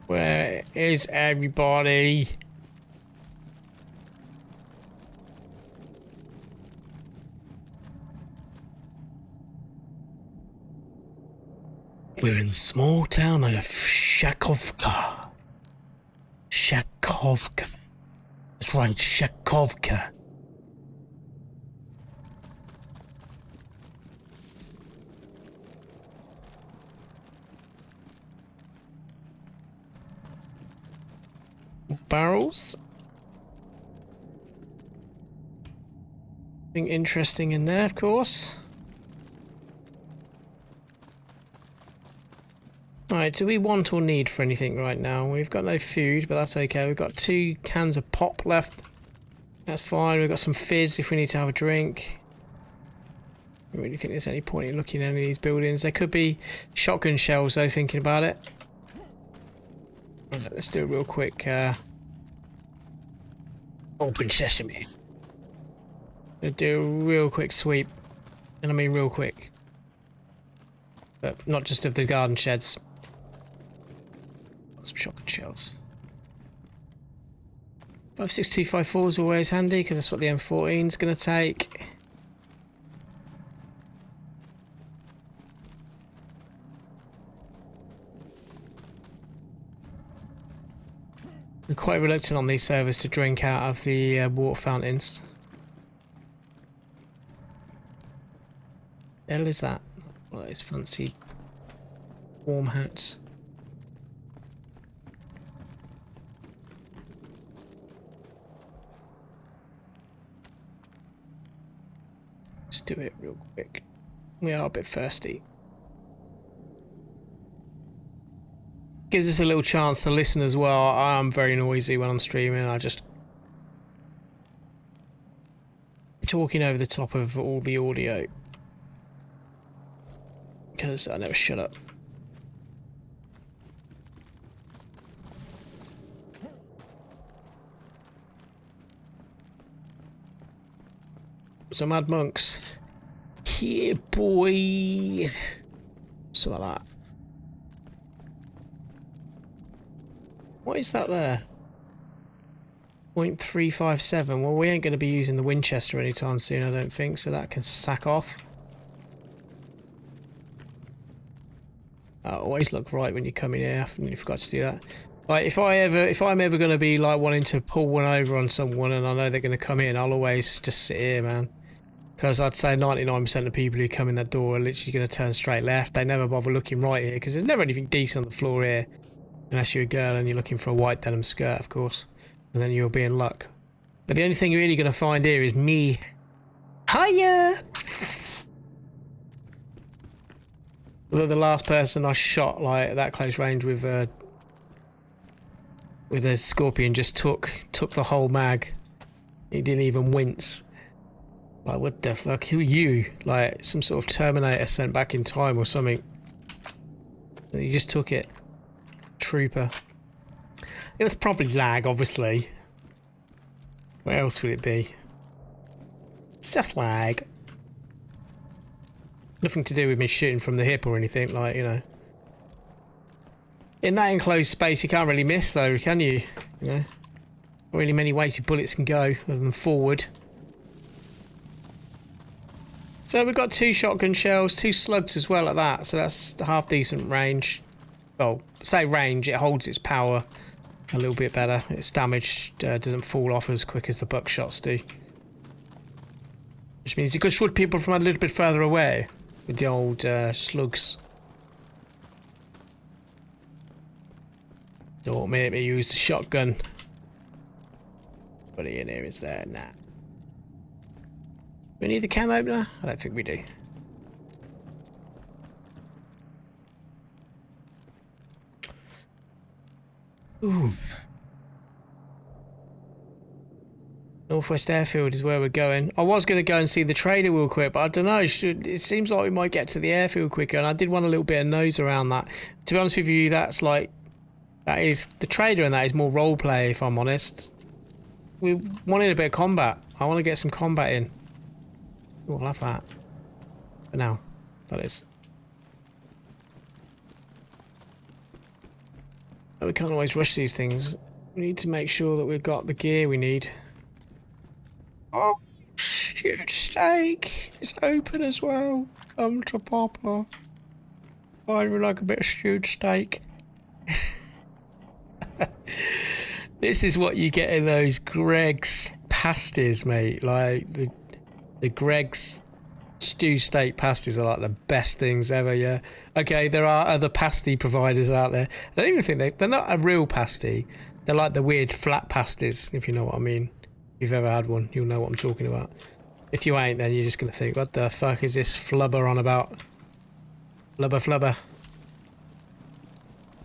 Where is everybody? We're in the small town of Shakovka. Shakovka. That's right, Shakovka. Barrels. Nothing interesting in there, of course. Alright, do we want or need for anything right now? We've got no food, but that's okay. We've got 2 cans of pop left. That's fine. We've got some fizz if we need to have a drink. I don't really think there's any point in looking at any of these buildings. There could be shotgun shells though, thinking about it. Right, let's do a real quick open sesame. We'll do a real quick sweep. And I mean real quick. But not just of the garden sheds. Some shotgun shells. 5.6254 is always handy because that's what the M14 is going to take. I'm quite reluctant on these servers to drink out of the water fountains. The hell is that? What are those fancy warm hats? Let's do it real quick. We are a bit thirsty. Gives us a little chance to listen as well. I'm very noisy when I'm streaming. I just talking over the top of all the audio because I never shut up. Some mad monks. Yeah, boy. Something like that. What is that there? 0.357. Well, we ain't going to be using the Winchester anytime soon, I don't think, so that can sack off. Always look right when you come in here. I nearly forgot to do that. Like, if I'm ever going to be like wanting to pull one over on someone and I know they're going to come in, I'll always just sit here, man. Because I'd say 99% of people who come in that door are literally going to turn straight left. They never bother looking right here because there's never anything decent on the floor here. Unless you're a girl and you're looking for a white denim skirt, of course. And then you'll be in luck. But the only thing you're really going to find here is me. Hiya! Although the last person I shot like at that close range with a scorpion just took the whole mag. He didn't even wince. Like, what the fuck? Who are you? Like, some sort of Terminator sent back in time or something. And he just took it. Trooper. It was probably lag, obviously. What else would it be? It's just lag. Nothing to do with me shooting from the hip or anything, like, you know. In that enclosed space, you can't really miss, though, can you? You know? Not really many ways your bullets can go, other than forward. So we've got 2 shotgun shells, 2 slugs as well at that, so that's half decent range. Well, say range, it holds its power a little bit better. Its damage doesn't fall off as quick as the buckshots do. Which means you could shoot people from a little bit further away with the old slugs. Don't make me use the shotgun. What in here is there? Nah. We need a can opener? I don't think we do. Ooh. Northwest Airfield is where we're going. I was going to go and see the trader real quick, but I don't know. It seems like we might get to the airfield quicker, and I did want a little bit of nose around that. To be honest with you, that is the trader, and that is more roleplay, if I'm honest. We wanted a bit of combat. I want to get some combat in. Ooh, I'll have that. For now, that is. But we can't always rush these things. We need to make sure that we've got the gear we need. Oh, stewed steak. It's open as well. Come to Papa. I would like a bit of stewed steak. This is what you get in those Greg's pasties, mate. Like, the Greg's stew steak pasties are like the best things ever, yeah. Okay, there are other pasty providers out there. I don't even think they're not a real pasty. They're like the weird flat pasties, if you know what I mean. If you've ever had one, you'll know what I'm talking about. If you ain't, then you're just going to think, what the fuck is this flubber on about? Flubber.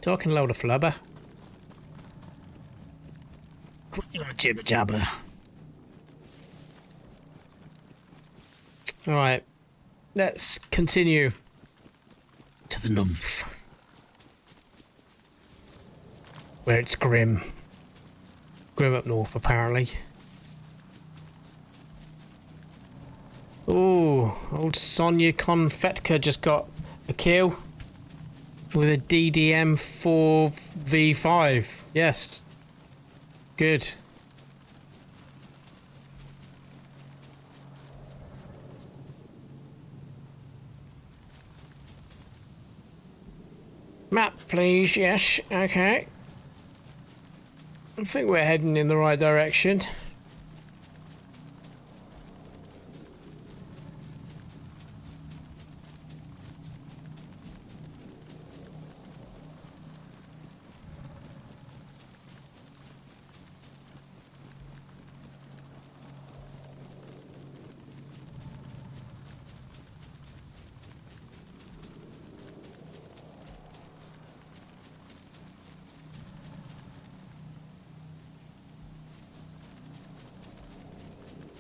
talking a load of flubber. Quit your jibber jabber. Alright, let's continue to the nymph, where it's grim. Grim up north, apparently. Oh, old Sonia Konfetka just got a kill with a DDM 4v5. Yes. Good. Map, please. Yes. Okay. I think we're heading in the right direction.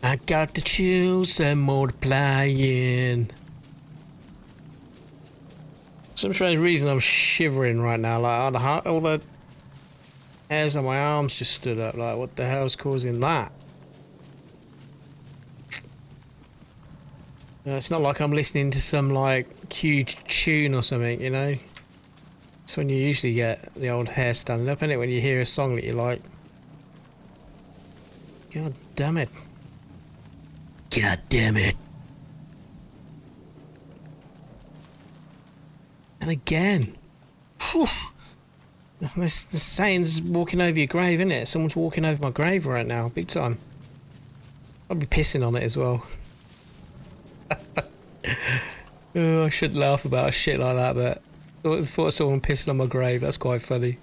I got the chills and multiplying. For some strange reason I'm shivering right now, like all the hairs on my arms just stood up, like what the hell's causing that? It's not like I'm listening to some like huge tune or something, you know? It's when you usually get the old hair standing up, isn't it? When you hear a song that you like. God damn it. God damn it. And again. Whew. This saying's walking over your grave, isn't it? Someone's walking over my grave right now, big time. I'll be pissing on it as well. Oh, I shouldn't laugh about shit like that, but I thought someone pissing on my grave. That's quite funny.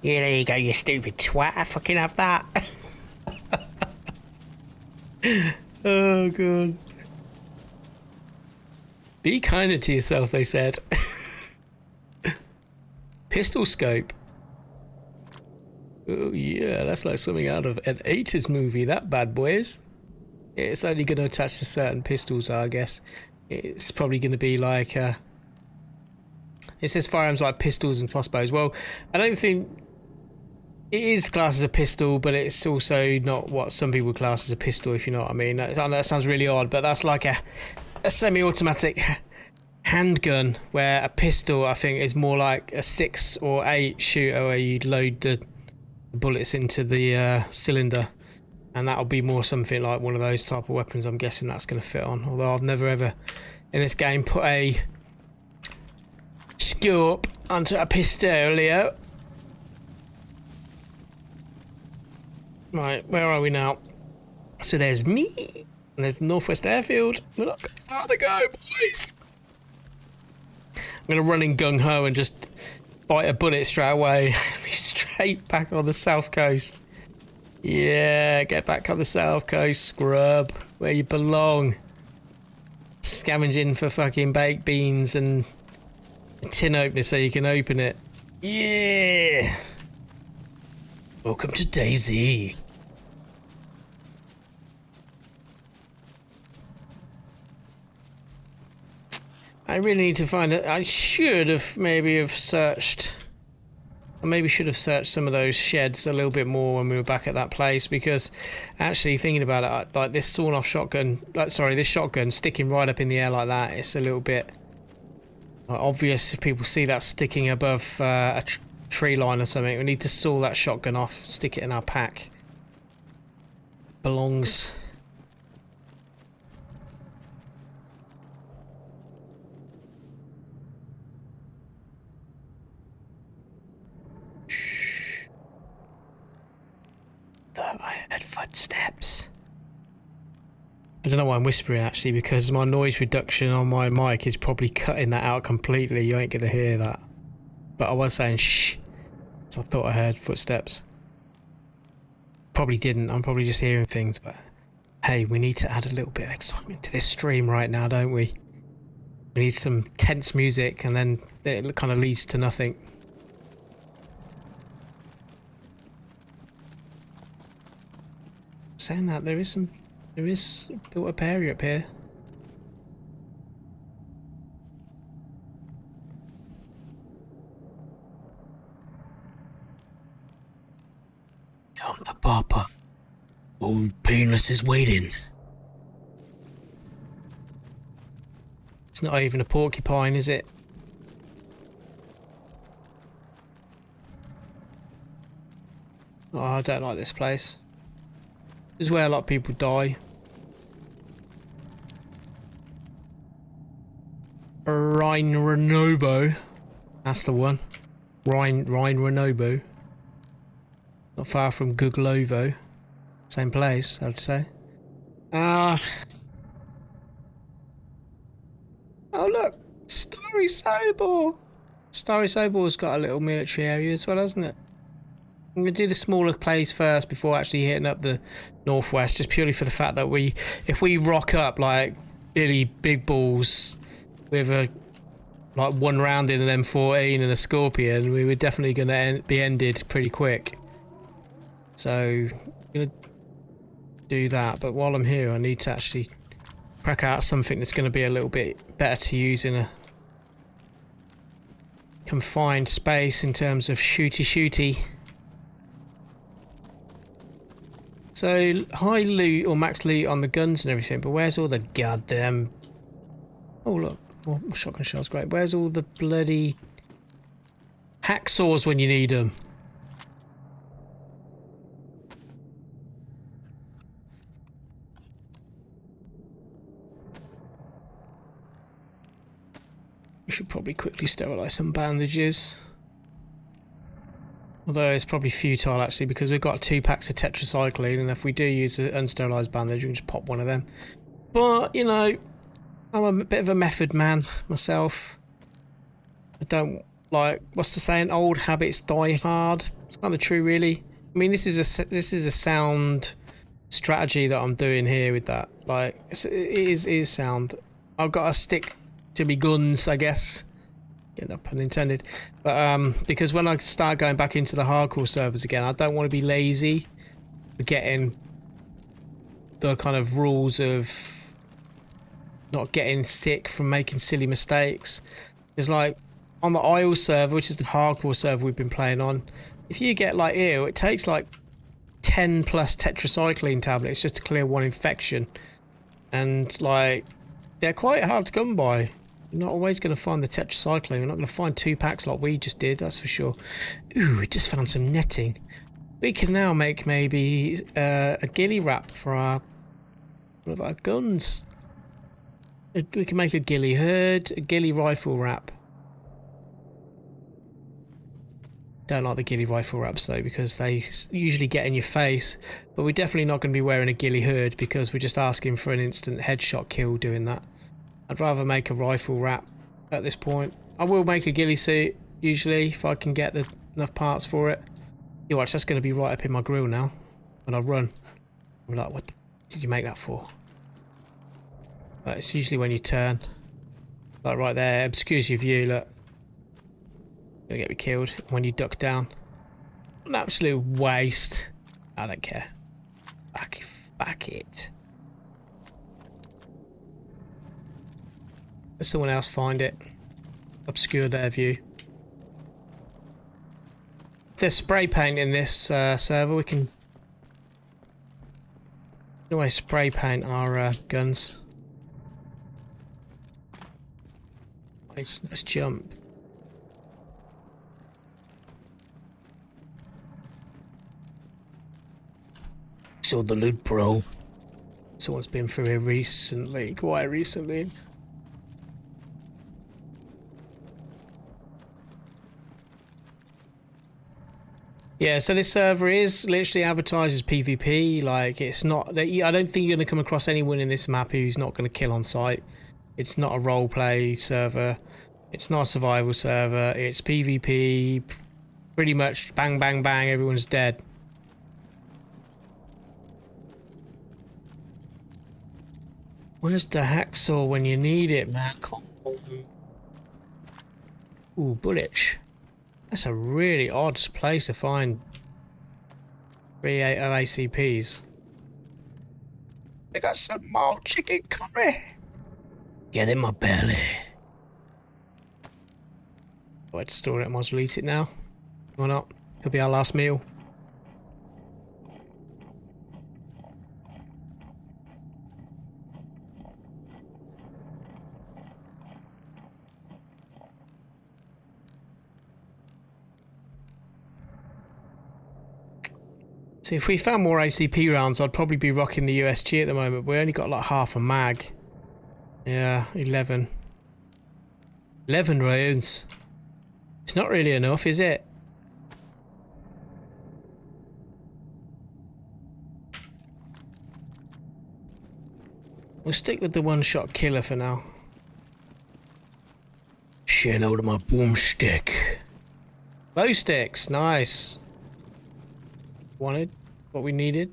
Yeah, there you go, you stupid twat. I fucking have that. Oh god. Be kinder to yourself, they said. Pistol scope. Oh yeah, that's like something out of an 80s movie, that bad boy is. It's only going to attach to certain pistols, I guess. It's probably going to be like it says firearms like pistols and crossbows. Well, I don't think it is classed as a pistol, but it's also not what some people class as a pistol, if you know what I mean. I know that sounds really odd, but that's like a semi-automatic handgun, where a pistol, I think, is more like a 6 or 8 shooter where you load the bullets into the cylinder, and that'll be more something like one of those type of weapons. I'm guessing that's going to fit on, although I've never ever in this game put a scope onto a pistolio. Right, where are we now? So there's me, and there's the Northwest Airfield. We're not far to go, boys. I'm going to run in gung-ho and just bite a bullet straight away. Be straight back on the south coast. Yeah, get back on the south coast, scrub, where you belong. Scavenging for fucking baked beans and a tin opener so you can open it. Yeah. Welcome to DayZ. I really need to find it. I should have maybe searched. I maybe should have searched some of those sheds a little bit more when we were back at that place, because actually thinking about it, like this sawn-off shotgun, this shotgun sticking right up in the air like that, it's a little bit obvious if people see that sticking above a tree line or something. We need to saw that shotgun off, stick it in our pack. Belongs. I heard footsteps. I don't know why I'm whispering actually, because my noise reduction on my mic is probably cutting that out completely. You ain't gonna hear that. But I was saying shh, so I thought I heard footsteps. Probably didn't. I'm probably just hearing things, but hey, we need to add a little bit of excitement to this stream right now, don't we? We need some tense music, and then it kind of leads to nothing. Saying that, there is built up area up here. Come to Papa. Old Painless is waiting. It's not even a porcupine, is it? Oh, I don't like this place. This is where a lot of people die. Rhine Renobo. That's the one. Rhine Renobo. Not far from Guglovo. Same place, I would say. Oh look! Starry Sobor! Starry Sobor's got a little military area as well, hasn't it? I'm going to do the smaller place first before actually hitting up the northwest, just purely for the fact that if we rock up like really big balls with a like one round in an M14 and a Scorpion, we were definitely going to be ended pretty quick. So I'm going to do that, but while I'm here I need to actually crack out something that's going to be a little bit better to use in a confined space in terms of shooty. So high loot or max loot on the guns and everything, but where's all the goddamn... Oh look, more shotgun shells, great. Where's all the bloody hacksaws when you need them? We should probably quickly sterilise some bandages. Although it's probably futile actually, because we've got 2 packs of tetracycline, and if we do use an unsterilised bandage we can just pop one of them. But, you know, I'm a bit of a method man myself. I don't like, what's the saying, old habits die hard. It's kind of true really. I mean, this is a sound strategy that I'm doing here with that. Like, it is sound. I've got to stick to me guns, I guess. Yeah, no pun intended. But because when I start going back into the hardcore servers again, I don't want to be lazy, forgetting the kind of rules of not getting sick from making silly mistakes. It's like on the Isle server, which is the hardcore server we've been playing on, if you get like ill, it takes like 10 plus tetracycline tablets just to clear 1 infection, and like they're quite hard to come by. You're not always going to find the tetracycline. We're not going to find 2 packs like we just did, that's for sure. Ooh, we just found some netting. We can now make maybe a ghillie wrap for one of our guns. We can make a ghillie herd, a ghillie rifle wrap. Don't like the ghillie rifle wraps though, because they usually get in your face. But we're definitely not going to be wearing a ghillie herd, because we're just asking for an instant headshot kill doing that. I'd rather make a rifle wrap at this point. I will make a ghillie suit, usually, if I can get enough parts for it. You watch, that's going to be right up in my grill now, when I run. I'm like, what the did you make that for? But it's usually when you turn. Like right there, obscures your view, look. You're going to get me killed when you duck down. An absolute waste. I don't care. Fuck it. Let someone else find it. Obscure their view. If there's spray paint in this server, we can always spray paint our guns. Let's jump. Saw the loot, bro. Someone's been through here recently, quite recently. Yeah, so this server is literally advertised as PvP. Like, it's not. I don't think you're going to come across anyone in this map who's not going to kill on sight. It's not a roleplay server. It's not a survival server. It's PvP. Pretty much bang, bang, bang. Everyone's dead. Where's the hacksaw when you need it, man? Come on. Ooh, bullets. That's a really odd place to find 3 ACPs. They got some more chicken curry. Get in my belly. I'd store it, I might as well eat it now. Why not? Could be our last meal. See, if we found more ACP rounds, I'd probably be rocking the USG at the moment. We only got like half a mag. Yeah, 11. 11 rounds. It's not really enough, is it? We'll stick with the one-shot killer for now. Shit out of my boomstick. Bow sticks, nice. Wanted what we needed.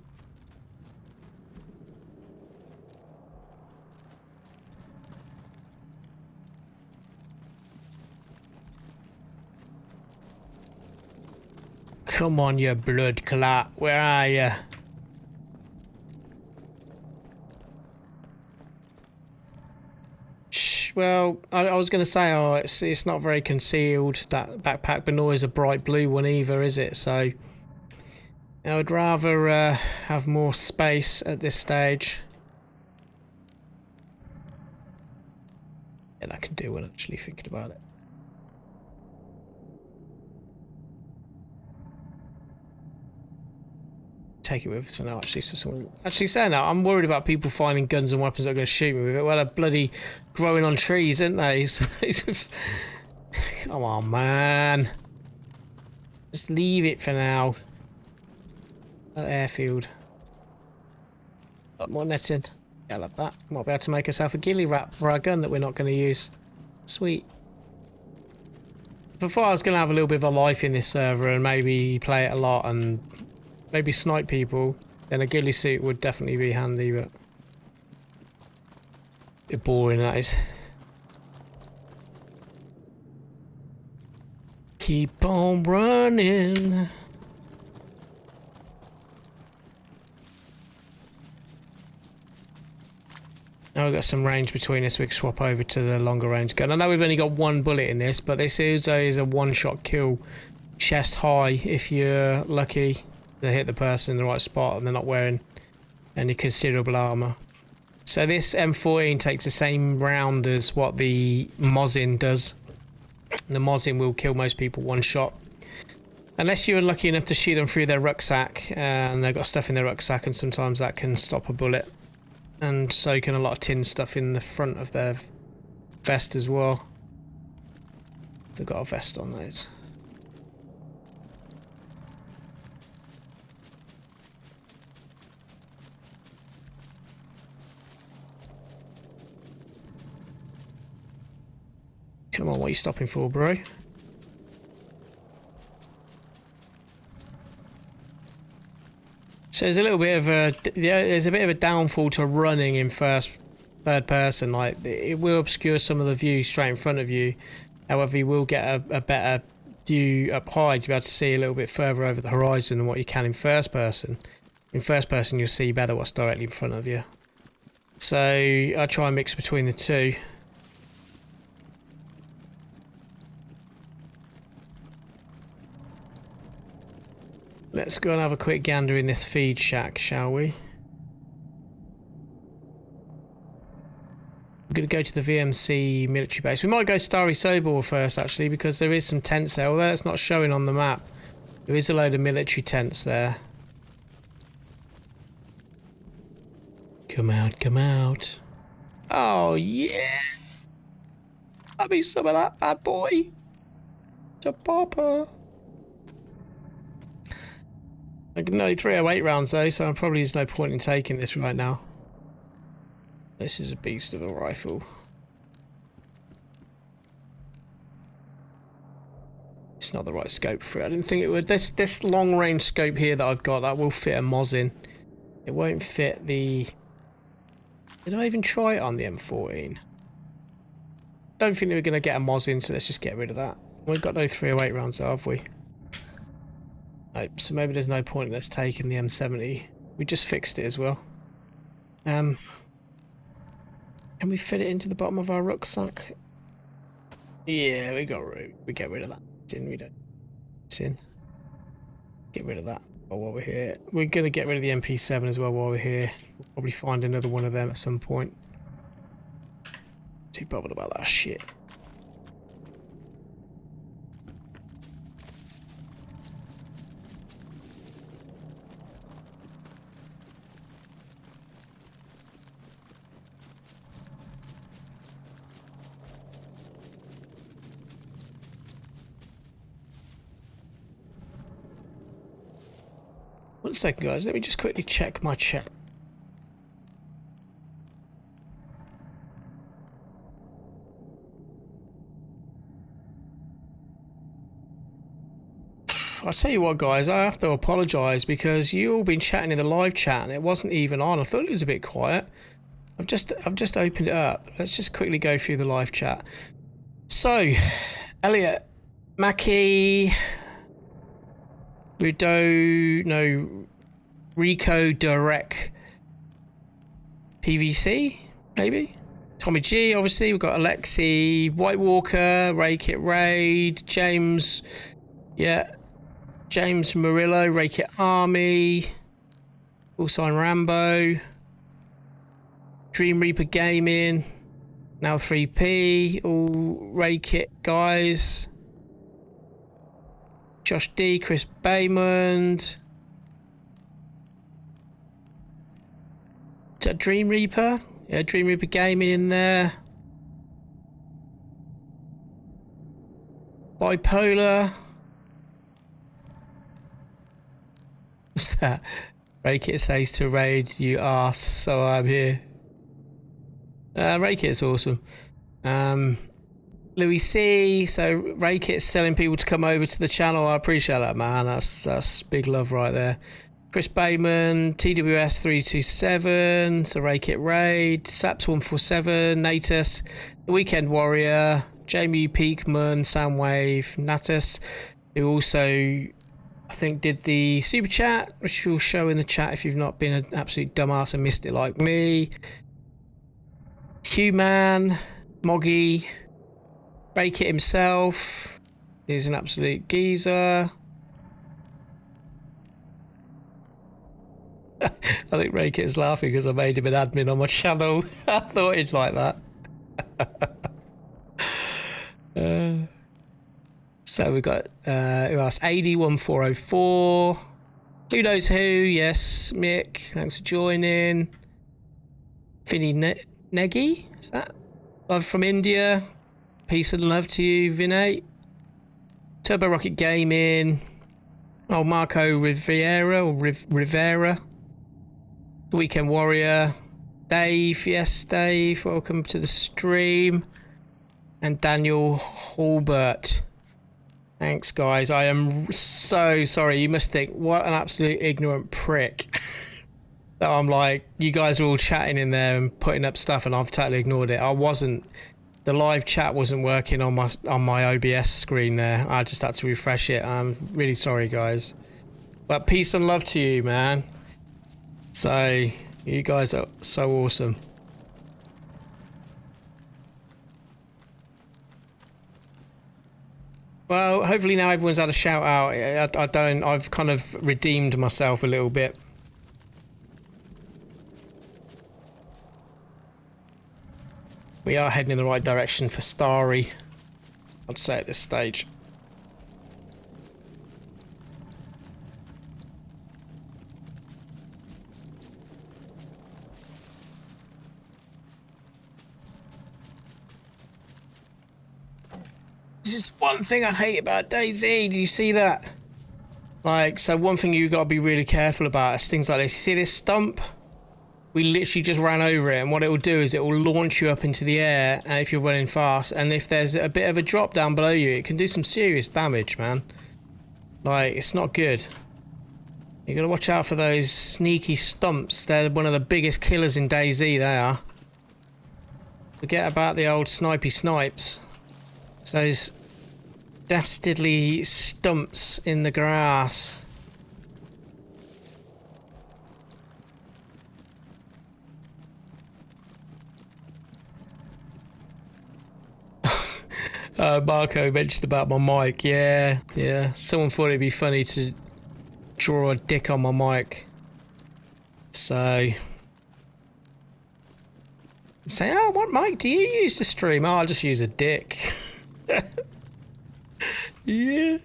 Come on, you blood clot. Where are you? Well, I was going to say, oh, it's not very concealed, that backpack, but nor is a bright blue one either, is it? So I would rather have more space at this stage. And I can do it, actually, thinking about it. Take it with us now, actually. So someone, actually saying that, I'm worried about people finding guns and weapons that are going to shoot me with it. Well, they're bloody growing on trees, aren't they? So come on, man. Just leave it for now. That airfield. Got more netting. Yeah, I love that. Might be able to make ourselves a ghillie wrap for our gun that we're not going to use. Sweet. Before I was going to have a little bit of a life in this server and maybe play it a lot and maybe snipe people, then a ghillie suit would definitely be handy, but a bit boring, that is. Keep on running. Now we've got some range between us, we can swap over to the longer range gun. I know we've only got one bullet in this, but this Uzo is a one-shot kill, chest high, if you're lucky to hit the person in the right spot and they're not wearing any considerable armour. So this M14 takes the same round as what the Mosin does. The Mosin will kill most people one shot. Unless you're lucky enough to shoot them through their rucksack, and they've got stuff in their rucksack, and sometimes that can stop a bullet. And so can a lot of tin stuff in the front of their vest as well. They've got a vest on those. Come on, what are you stopping for, bro? So there's a little bit of a, yeah, there's a bit of a downfall to running in third person. Like, it will obscure some of the view straight in front of you. However, you will get a better view up high to be able to see a little bit further over the horizon than what you can in first person. In first person, you'll see better what's directly in front of you. So I try and mix between the two. Let's go and have a quick gander in this feed shack, shall we? We're going to go to the VMC military base. We might go Starry Sobor first, actually, because there is some tents there, although it's not showing on the map. There is a load of military tents there. Come out, come out. Oh, yeah! Let me some of that bad boy. To Papa. I can only 308 rounds though, so probably there's no point in taking this right now. This is a beast of a rifle. It's not the right scope for it. I didn't think it would. This long range scope here that I've got, that will fit a Mosin. It won't fit the... Did I even try it on the M14? Don't think we were going to get a Mosin, so let's just get rid of that. We've got no 308 rounds, have we? So maybe there's no point in us taking the M70. We just fixed it as well. Can we fit it into the bottom of our rucksack? Yeah, we got room. We get rid of that. We don't. It's in. Get rid of that while we're here. We're going to get rid of the MP7 as well while we're here. We'll probably find another one of them at some point. Too bothered about that shit. One second, guys. Let me just quickly check my chat. I'll tell you what, guys. I have to apologise because you all been chatting in the live chat and it wasn't even on. I thought it was a bit quiet. I've just opened it up. Let's just quickly go through the live chat. So, Elliot, Mackie, Rico Direct PVC, maybe? Tommy G, obviously. We've got Alexi, White Walker, Rake It Raid, James, yeah, James Murillo, Rake It Army, Bullsign Rambo, Dream Reaper Gaming, Now 3P, all Rake It guys. Josh D, Chris Baymond. Is that Dream Reaper? Yeah, Dream Reaper Gaming in there. Bipolar. What's that? Rake It says to raid you ass, so I'm here. Rake It's awesome. Louis C, so Rake It's telling people to come over to the channel. I appreciate that, man. That's big love right there. Chris Bayman, TWS 327, so Rake It Raid, Saps 147, Natus, The Weekend Warrior, Jamie Peakman, Soundwave, Natus, who also I think did the super chat, which will show in the chat if you've not been an absolute dumbass and missed it like me. Human, Moggy, Rake It himself is an absolute geezer. I think Rake It is laughing because I made him an admin on my channel. I thought he'd like that. So we've got who else? AD1404. Who knows who? Yes, Mick. Thanks for joining. Vinny Negi, is that? Love from India. Peace and love to you, Vinay. Turbo Rocket Gaming. Oh, Marco Rivera or Rivera. The Weekend Warrior. Dave, yes, Dave. Welcome to the stream. And Daniel Halbert. Thanks, guys. I am so sorry. You must think, what an absolute ignorant prick. That I'm like, you guys are all chatting in there and putting up stuff and I've totally ignored it. I wasn't. The live chat wasn't working on my OBS screen there. I just had to refresh it. I'm really sorry, guys. But peace and love to you, man. So, you guys are so awesome. Well, hopefully now everyone's had a shout out. I've kind of redeemed myself a little bit. We are heading in the right direction for Starry, I'd say at this stage. This is one thing I hate about DayZ. Do you see that? Like, so one thing you've got to be really careful about is things like this. You see this stump? We literally just ran over it, and what it will do is it will launch you up into the air if you're running fast, and if there's a bit of a drop down below you, it can do some serious damage, man. Like, it's not good. You got to watch out for those sneaky stumps. They're one of the biggest killers in DayZ, they are. Forget about the old snipey snipes. It's those dastardly stumps in the grass. Marco mentioned about my mic. Yeah. Someone thought it'd be funny to draw a dick on my mic. So... say, oh, what mic do you use to stream? Oh, I'll just use a dick. Yeah.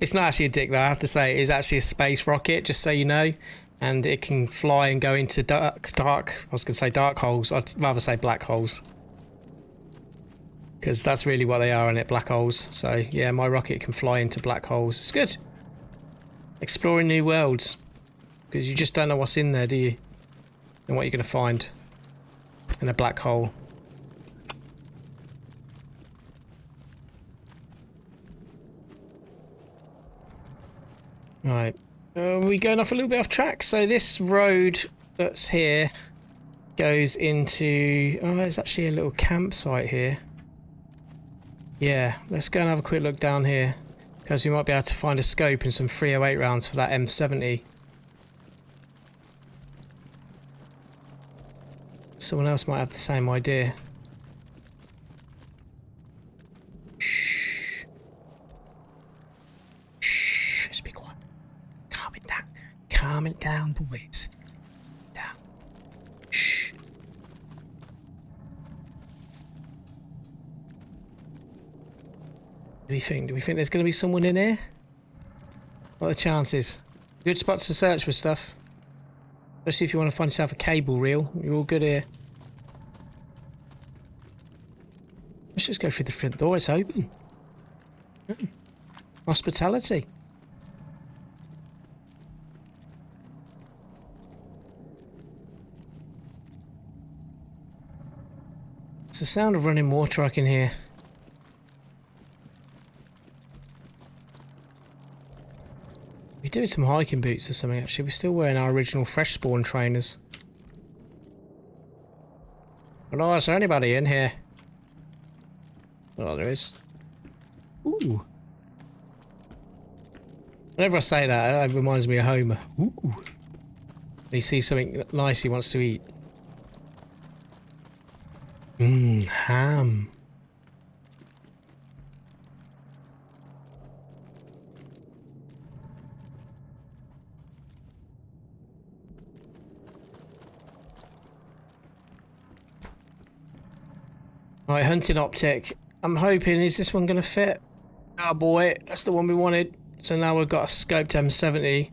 It's not actually a dick, though, I have to say. It is actually a space rocket, just so you know. And it can fly and go into dark, I was going to say dark holes. I'd rather say black holes. Because that's really what they are, isn't it? Black holes. So, yeah, my rocket can fly into black holes. It's good. Exploring new worlds. Because you just don't know what's in there, do you? And what you're going to find in a black hole. Right. We're going off a little bit off track. So this road that's here goes into... oh, there's actually a little campsite here. Yeah, let's go and have a quick look down here. Because we might be able to find a scope and some 308 rounds for that M70. Someone else might have the same idea. Shh. Shh. Just be quiet. Calm it down. Calm it down, boys. Down. Shh. Do we think there's going to be someone in here? What are the chances? Good spots to search for stuff. Especially if you want to find yourself a cable reel. You're all good here. Let's just go through the front door. It's open. Hospitality. It's the sound of running water I can hear. We're doing some hiking boots or something actually. We're still wearing our original fresh spawn trainers. Hello, is there anybody in here? Oh, there is. Ooh. Whenever I say that, it reminds me of Homer. Ooh. He sees something nice he wants to eat. Mmm, ham. Right, hunting optic. I'm hoping, is this one going to fit? Oh boy, that's the one we wanted. So now we've got a scoped M70.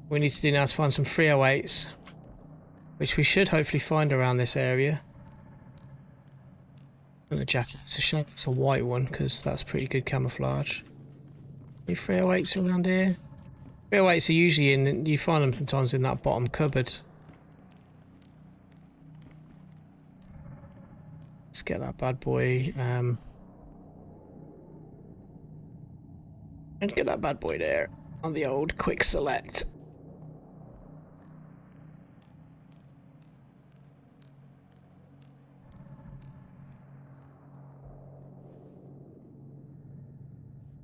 We need to do now is find some 308s. Which we should hopefully find around this area. And the jacket. It's a shame it's a white one, because that's pretty good camouflage. Any 308s around here? 308s are usually in, you find them sometimes in that bottom cupboard. Let's get that bad boy, and get that bad boy there on the old quick select.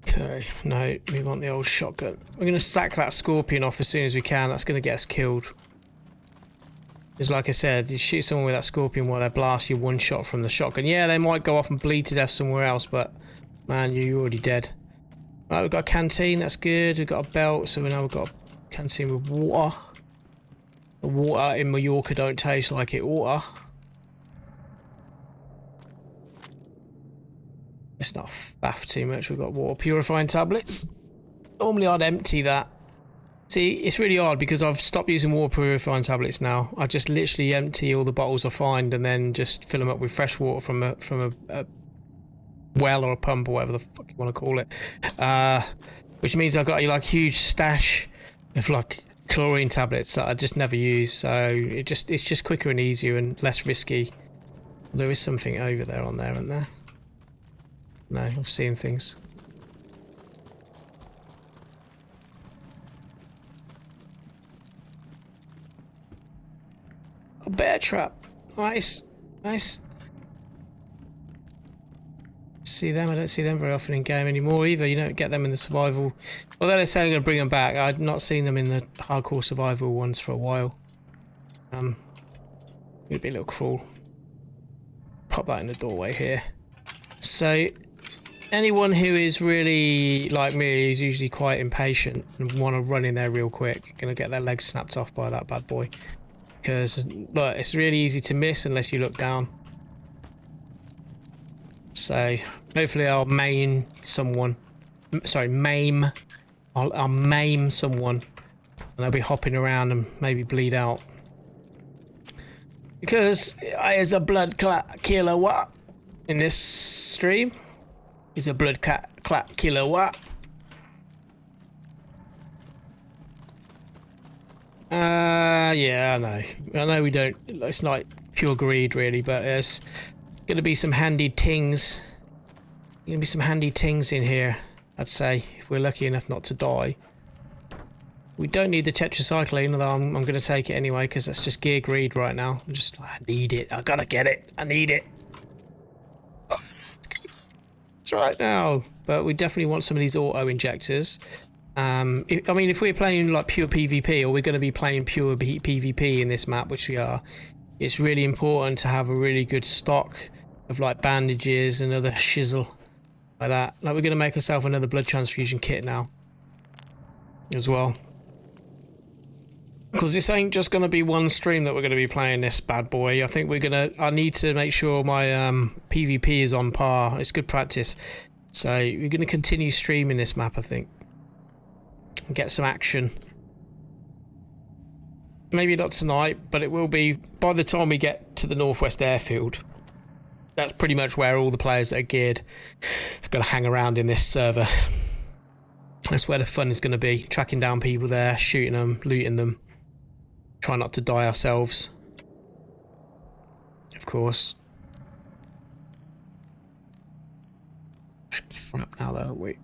Okay, no, we want the old shotgun. We're going to sack that scorpion off as soon as we can. That's going to get us killed. Because like I said, you shoot someone with that scorpion while they blast you one shot from the shotgun. Yeah, they might go off and bleed to death somewhere else, but man, you're already dead. Right, we've got a canteen, that's good. We've got a belt, so we know we've got a canteen with water. The water in Mallorca don't taste like it water. Let's not faff too much. We've got water purifying tablets. Normally I'd empty that. See, it's really odd because I've stopped using water purifying tablets now. I just literally empty all the bottles I find and then just fill them up with fresh water from a well or a pump or whatever the fuck you want to call it. Which means I've got like a huge stash of like chlorine tablets that I just never use. So it's just quicker and easier and less risky. There is something over there on there, isn't there? No, I'm seeing things. A bear trap. Nice. Nice. See them? I don't see them very often in game anymore either. You don't get them in the survival. Although they're saying they're going to bring them back. I've not seen them in the hardcore survival ones for a while. It'd be a little cruel. Pop that in the doorway here. so anyone who is really like me, is usually quite impatient and want to run in there real quick, gonna get their legs snapped off by that bad boy. Because look, it's really easy to miss unless you look down. So hopefully I'll maim someone. Sorry, maim. I'll maim someone, and they'll be hopping around and maybe bleed out. Because I is a blood killer what in this stream. He's a blood clot killer what? Yeah, I know we don't, it's not pure greed really, but there's gonna be some handy tings. Gonna be some handy tings in here, I'd say, if we're lucky enough not to die. We don't need the tetracycline, although I'm gonna take it anyway, because that's just gear greed right now. I need it, I gotta get it, I need it. It's right now, but we definitely want some of these auto injectors. I mean, if we're playing like pure PvP, or we're going to be playing pure PvP in this map, which we are, it's really important to have a really good stock of like bandages and other shizzle like that. Like, we're going to make ourselves another blood transfusion kit now as well, because this ain't just going to be one stream that we're going to be playing this bad boy. I think I need to make sure my PvP is on par. It's good practice, so we're going to continue streaming this map, I think, and get some action. Maybe not tonight, but it will be by the time we get to the Northwest Airfield. That's pretty much where all the players that are geared are going to hang around in this server. That's where the fun is going to be. Tracking down people there, shooting them, looting them. Try not to die ourselves, of course. Crap now though, aren't we?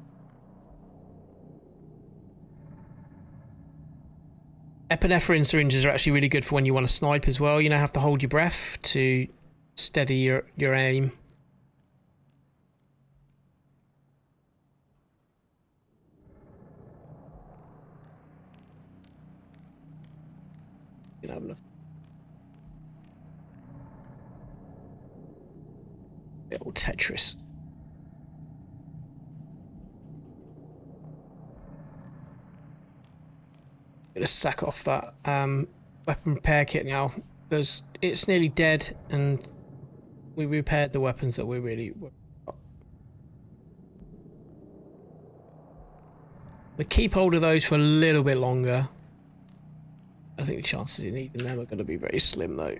Epinephrine syringes are actually really good for when you want to snipe as well. You know, have to hold your breath to steady your aim. You know, enough. Little Tetris. Gonna sack off that weapon repair kit now, because it's nearly dead and we repaired the weapons that we really were. We keep hold of those for a little bit longer. I think the chances of needing them are going to be very slim though.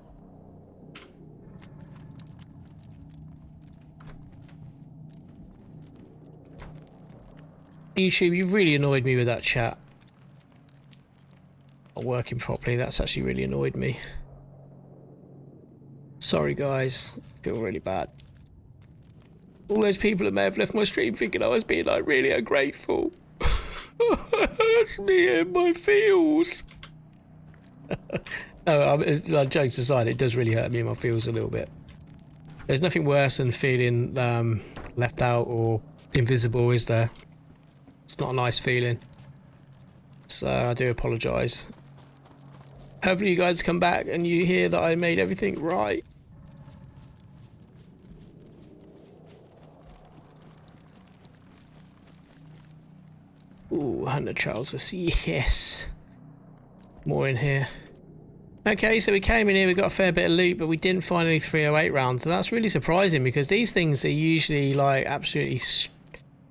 YouTube, you've really annoyed me with that chat not working properly. That's actually really annoyed me. Sorry guys, I feel really bad. All those people that may have left my stream thinking I was being like really ungrateful. That's me in my feels. No, jokes aside, it does really hurt me in my feels a little bit. There's nothing worse than feeling left out or invisible, is there? It's not a nice feeling. So I do apologise. Hopefully you guys come back and you hear that I made everything right. Ooh, hunter trousers, yes. More in here. Okay, so we came in here, we got a fair bit of loot, but we didn't find any 308 rounds. And that's really surprising, because these things are usually like absolutely,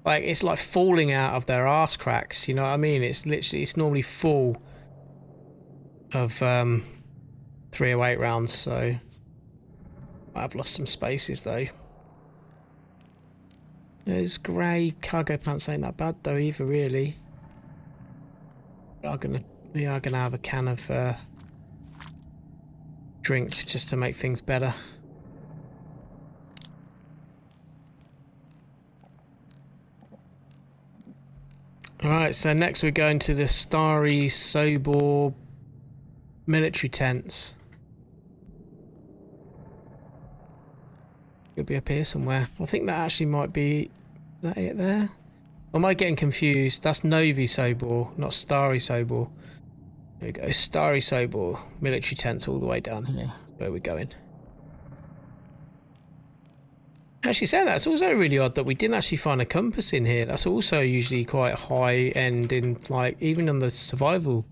like, it's like falling out of their arse cracks, you know what I mean? It's literally, it's normally full of 308 rounds, so I've lost some spaces though. Those grey cargo pants ain't that bad though either, we are gonna have a can of drink just to make things better. Alright, so next we're going to the Starry Sobor military tents. It'll be up here somewhere. I think that actually might be... Is that it there? Or am I getting confused? That's Novi Sobor, not Starry Sobor. There we go, Starry Sobor military tents all the way down here. That's where we're going. Actually, saying that, it's also really odd that we didn't actually find a compass in here. That's also usually quite high end in, like, even on the survival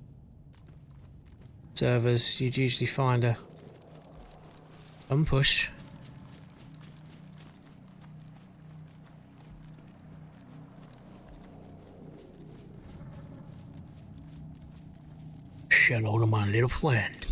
servers, you'd usually find a compass. Hello to my little friend.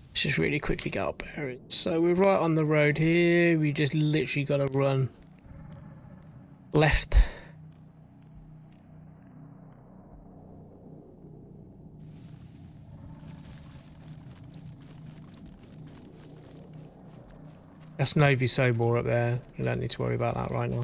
Let's just really quickly get up here. So we're right on the road here. We just literally got to run left. That's Novi Sobor up there. You don't need to worry about that right now.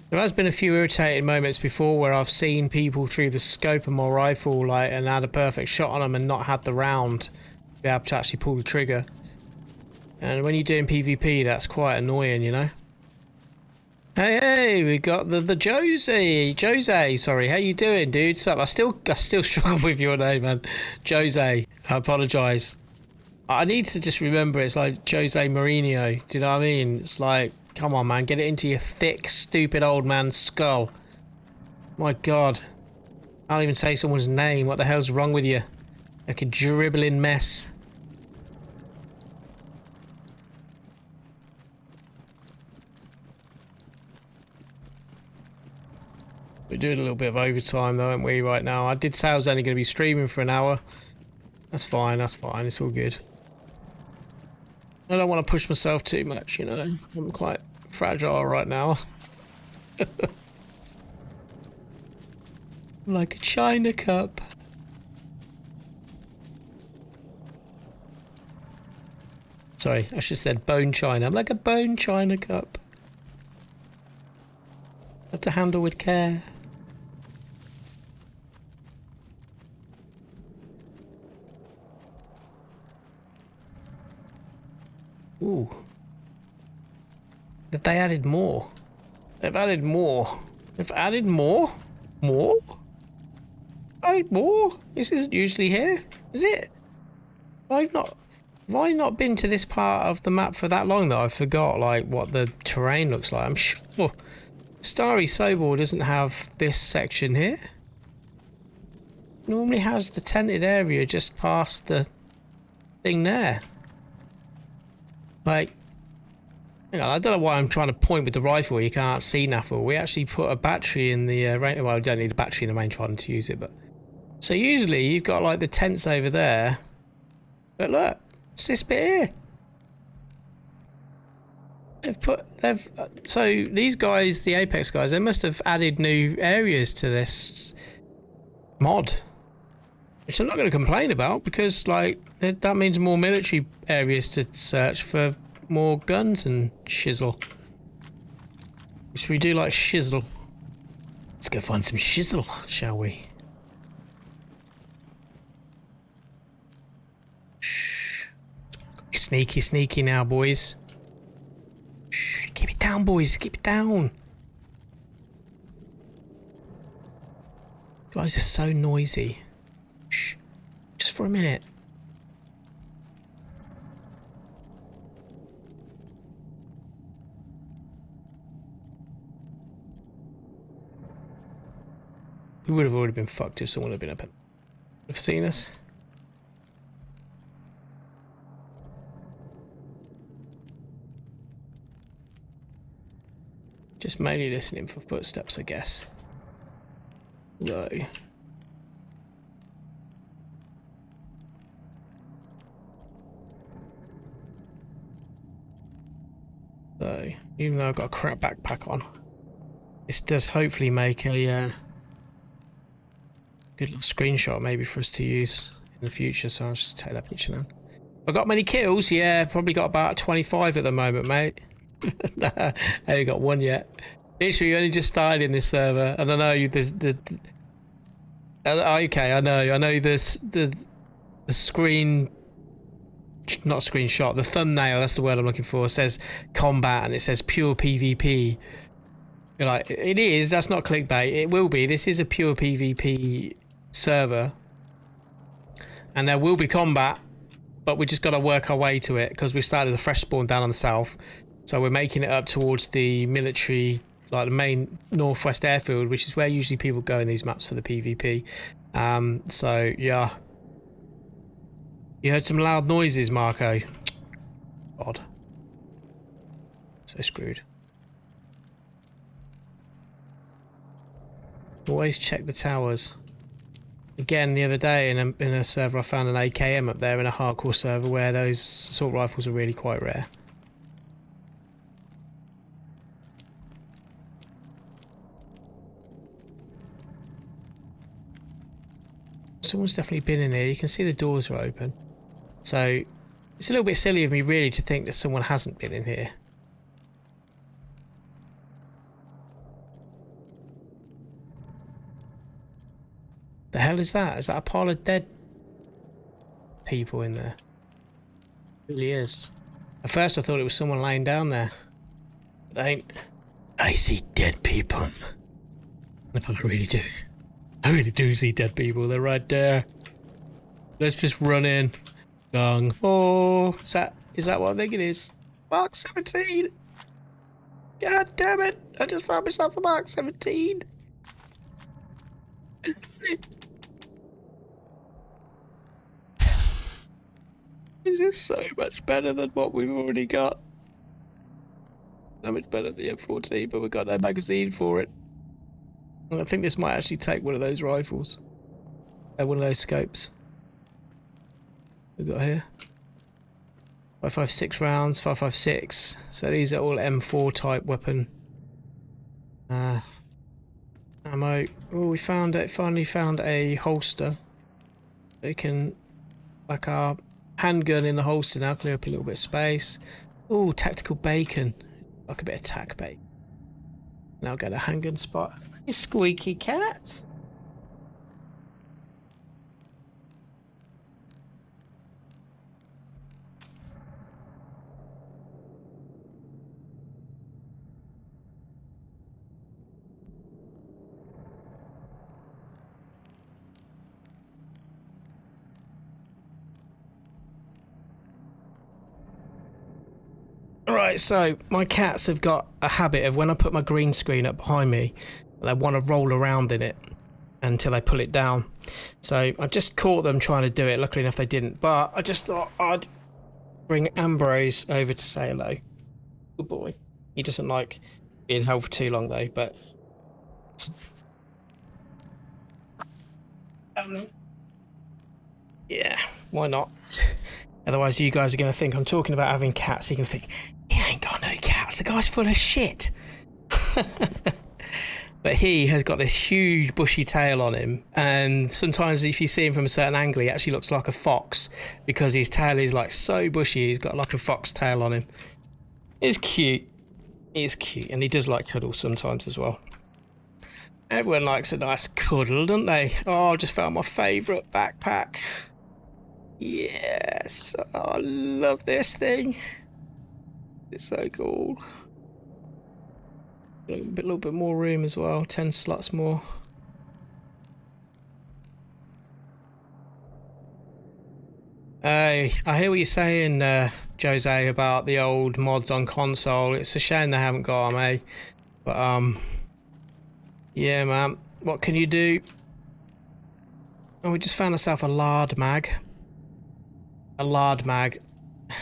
There has been a few irritating moments before where I've seen people through the scope of my rifle, like, and had a perfect shot on them and not had the round to be able to actually pull the trigger. And when you're doing PvP, that's quite annoying, you know. Hey, we got the Jose, sorry, how you doing, dude? What's up? I still struggle with your name, man. Jose, I apologise. I need to just remember it's like Jose Mourinho, do you know what I mean? It's like, come on, man, get it into your thick, stupid old man's skull. My God. I can't even say someone's name. What the hell's wrong with you? Like a dribbling mess. We're doing a little bit of overtime though, aren't we, right now? I did say I was only going to be streaming for an hour. That's fine, it's all good. I don't want to push myself too much, you know. I'm quite fragile right now. Like a china cup. Sorry, I should have said bone china. I'm like a bone china cup. Have to handle with care. Ooh. But they added more. They've added more. They've added more? More? Added more? This isn't usually here, is it? Have I not been to this part of the map for that long that I forgot, like, what the terrain looks like? I'm sure Starry Sobor doesn't have this section here. It normally has the tented area just past the thing there. Like, hang on, I don't know why I'm trying to point with the rifle where you can't see nothing. We actually put a battery in the range. Well, we don't need a battery in the rangefinder to use it, but so usually you've got like the tents over there. But look, it's this bit here. So these guys, the Apex guys, they must have added new areas to this mod, which I'm not going to complain about because, like, that means more military areas to search for more guns and shizzle. Which we do like shizzle. Let's go find some shizzle, shall we? Shh. Sneaky, sneaky now, boys. Shh. Keep it down, boys. Keep it down. Guys are so noisy. Shh. Just for a minute. We would have already been fucked if someone had been up and have seen us. Just mainly listening for footsteps, I guess. No. So, even though I've got a crap backpack on, this does hopefully make a good little screenshot maybe for us to use in the future, so I'll just take that picture now. I got many kills? Yeah, probably got about 25 at the moment, mate. I ain't got one yet. Literally, only just started in this server, and I know Okay, I know this the screen, not screenshot, the thumbnail, that's the word I'm looking for, says combat and it says pure PvP. You're like, it is, that's not clickbait. It will be. This is a pure PvP server. And there will be combat, but we just got to work our way to it because we've started a fresh spawn down on the south. So we're making it up towards the military, like the main northwest airfield, which is where usually people go in these maps for the PvP. So yeah. You heard some loud noises, Marco. Odd. So screwed. Always check the towers. Again, the other day in a server I found an AKM up there in a hardcore server where those assault rifles are really quite rare. Someone's definitely been in here. You can see the doors are open. So it's a little bit silly of me really to think that someone hasn't been in here. The hell is that? Is that a pile of dead people in there? It really is. At first I thought it was someone laying down there. But I ain't. I see dead people. I really do. I really do see dead people. They're right there. Let's just run in. Gong. Oh, is that what I think it is? Mark 17. God damn it. I just found myself a Mark 17. This is so much better than what we've already got. So much better than the M14, but we've got no magazine for it. I think this might actually take one of those rifles. One of those scopes. We've got here 5.56 rounds, 5.56. So these are all M4 type weapon. Ammo. Oh, we found it. Finally found a holster. We can, like our handgun in the holster now, clear up a little bit of space. Oh, tactical bacon. Like a bit of tack bait. Now get a handgun spot. You squeaky cat. Right, so my cats have got a habit of when I put my green screen up behind me, they want to roll around in it until I pull it down. So I just caught them trying to do it. Luckily enough they didn't, but I just thought I'd bring Ambrose over to say hello. Good boy. He doesn't like being held for too long though, but yeah, why not? Otherwise you guys are going to think I'm talking about having cats. You're going to think, he ain't got no cats. The guy's full of shit. But he has got this huge bushy tail on him. And sometimes if you see him from a certain angle, he actually looks like a fox. Because his tail is like so bushy. He's got like a fox tail on him. He's cute. He's cute. And he does like cuddles sometimes as well. Everyone likes a nice cuddle, don't they? Oh, I just found my favourite backpack. Yes, oh, I love this thing. It's so cool. A little bit more room as well. 10 slots more. I hear what you're saying, Jose, about the old mods on console. It's a shame they haven't got them, eh? But yeah, man. What can you do? Oh, we just found ourselves a lard mag. A lard mag.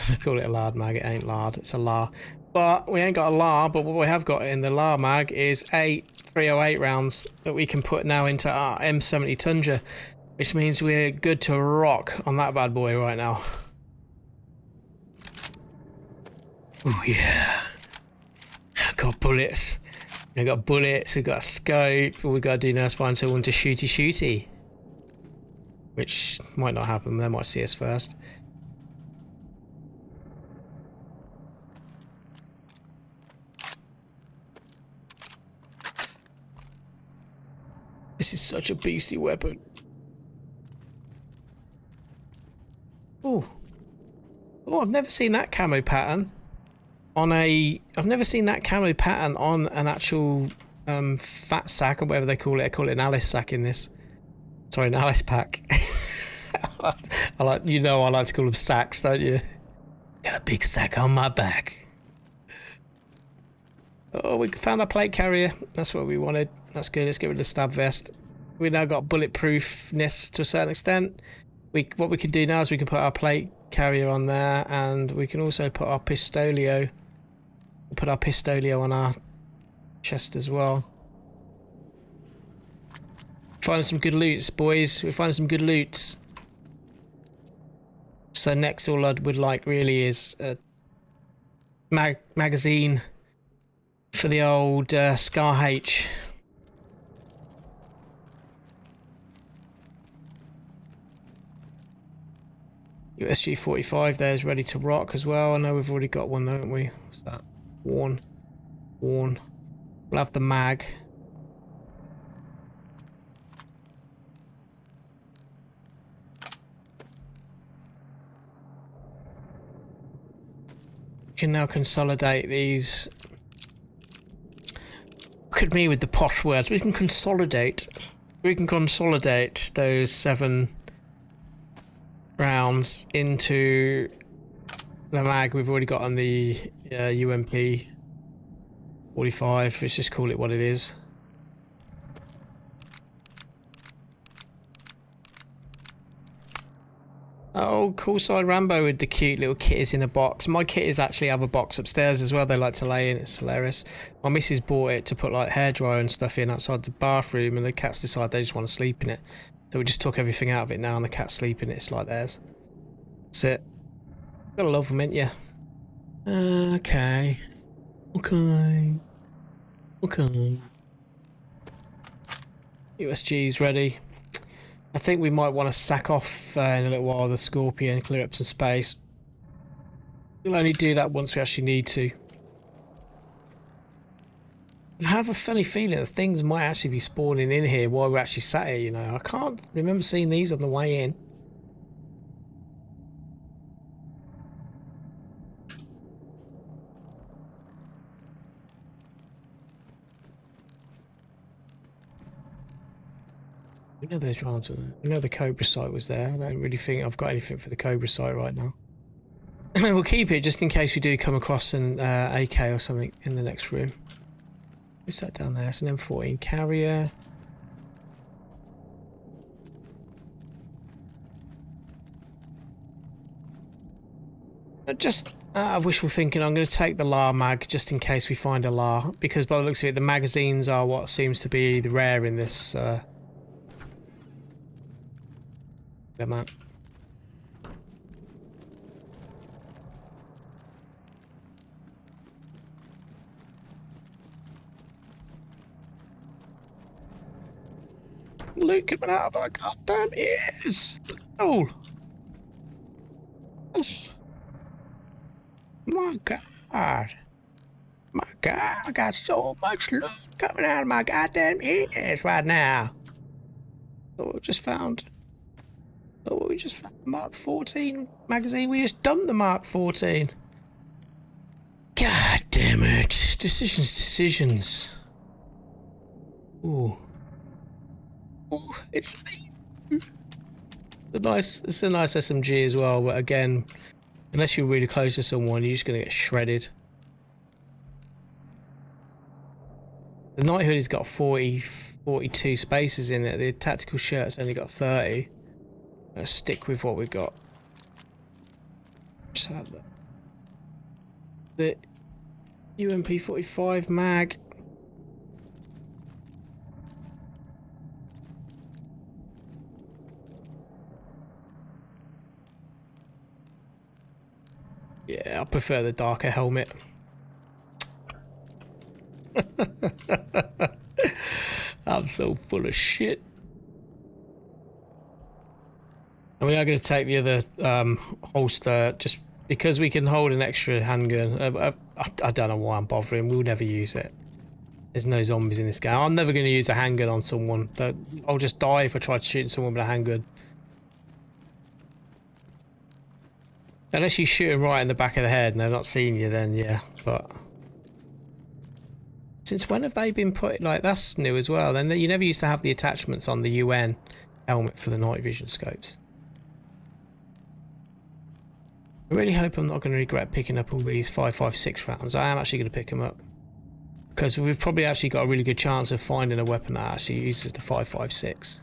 I call it a lard mag, it ain't lard, it's a lar. But we ain't got a lar, but what we have got in the lar mag is 8 308 rounds that we can put now into our M70 Tundra, which means we're good to rock on that bad boy right now. Oh yeah. I've got bullets. We've got bullets, we've got a scope, all we've got to do now is find someone to shooty. Which might not happen, they might see us first. This is such a beastly weapon. Oh. Oh, I've never seen that camo pattern on a... I've never seen that camo pattern on an actual fat sack or whatever they call it. I call it an Alice sack in this. Sorry, an Alice pack. I like, you know, I like to call them sacks, don't you? Got a big sack on my back. Oh, we found our plate carrier. That's what we wanted. That's good. Let's get rid of the stab vest. We now got bulletproofness to a certain extent. What we can do now is we can put our plate carrier on there, and we can also put our pistolio. We'll put our pistolio on our chest as well. Finding some good loots, boys. We're finding some good loots. So next, all I would like really is a magazine for the old Scar H. USG 45 there is ready to rock as well. I know we've already got one, haven't we? What's that? Worn. We'll have the mag. We can now consolidate these. Look at me with the posh words. We can consolidate. We can consolidate those 7 rounds into the mag we've already got on the UMP 45. Let's just call it what it is. Oh, cool side Rambo with the cute little kit is in a box. My kit is actually have a box upstairs as well. They like to lay in. It's hilarious. My missus bought it to put like hairdryer and stuff in outside the bathroom, and the cats decide they just want to sleep in it. So we just took everything out of it now, and the cats sleep in it. It's like theirs. That's it. Gotta love them, ain't you? Okay. USG's ready. I think we might want to sack off in a little while the Scorpion, clear up some space. We'll only do that once we actually need to. I have a funny feeling that things might actually be spawning in here while we're actually sat here, you know. I can't remember seeing these on the way in. We know those rounds were there. We know the Cobra site was there. I don't really think I've got anything for the Cobra site right now. We'll keep it just in case we do come across an AK or something in the next room. Who's that down there? It's an M14 carrier. Just wishful thinking, I'm going to take the LAR mag just in case we find a LAR, because by the looks of it, the magazines are what seems to be the rare in this map. Loot coming out of our goddamn ears! Oh! My God! My God! I got so much loot coming out of my goddamn ears right now! Oh, we just found... Oh, we just found the Mark 14 magazine. We just dumped the Mark 14. God damn it. Decisions. Ooh. Ooh, it's a nice SMG as well, but again, unless you're really close to someone, you're just gonna get shredded. The Knighthood has got 42 spaces in it. The tactical shirt's only got 30. Let's stick with what we've got. Just have the UMP 45 mag. Yeah, I prefer the darker helmet. I'm so full of shit. And we are going to take the other holster just because we can hold an extra handgun. I don't know why I'm bothering. We'll never use it. There's no zombies in this game. I'm never going to use a handgun on someone. I'll just die if I try to shoot someone with a handgun. Unless you shoot them right in the back of the head and they're not seeing you, then yeah. But since when have they been put? Like, that's new as well. Then you never used to have the attachments on the UN helmet for the night vision scopes. I really hope I'm not going to regret picking up all these 5.56 rounds. I am actually going to pick them up, because we've probably actually got a really good chance of finding a weapon that actually uses the 5.56.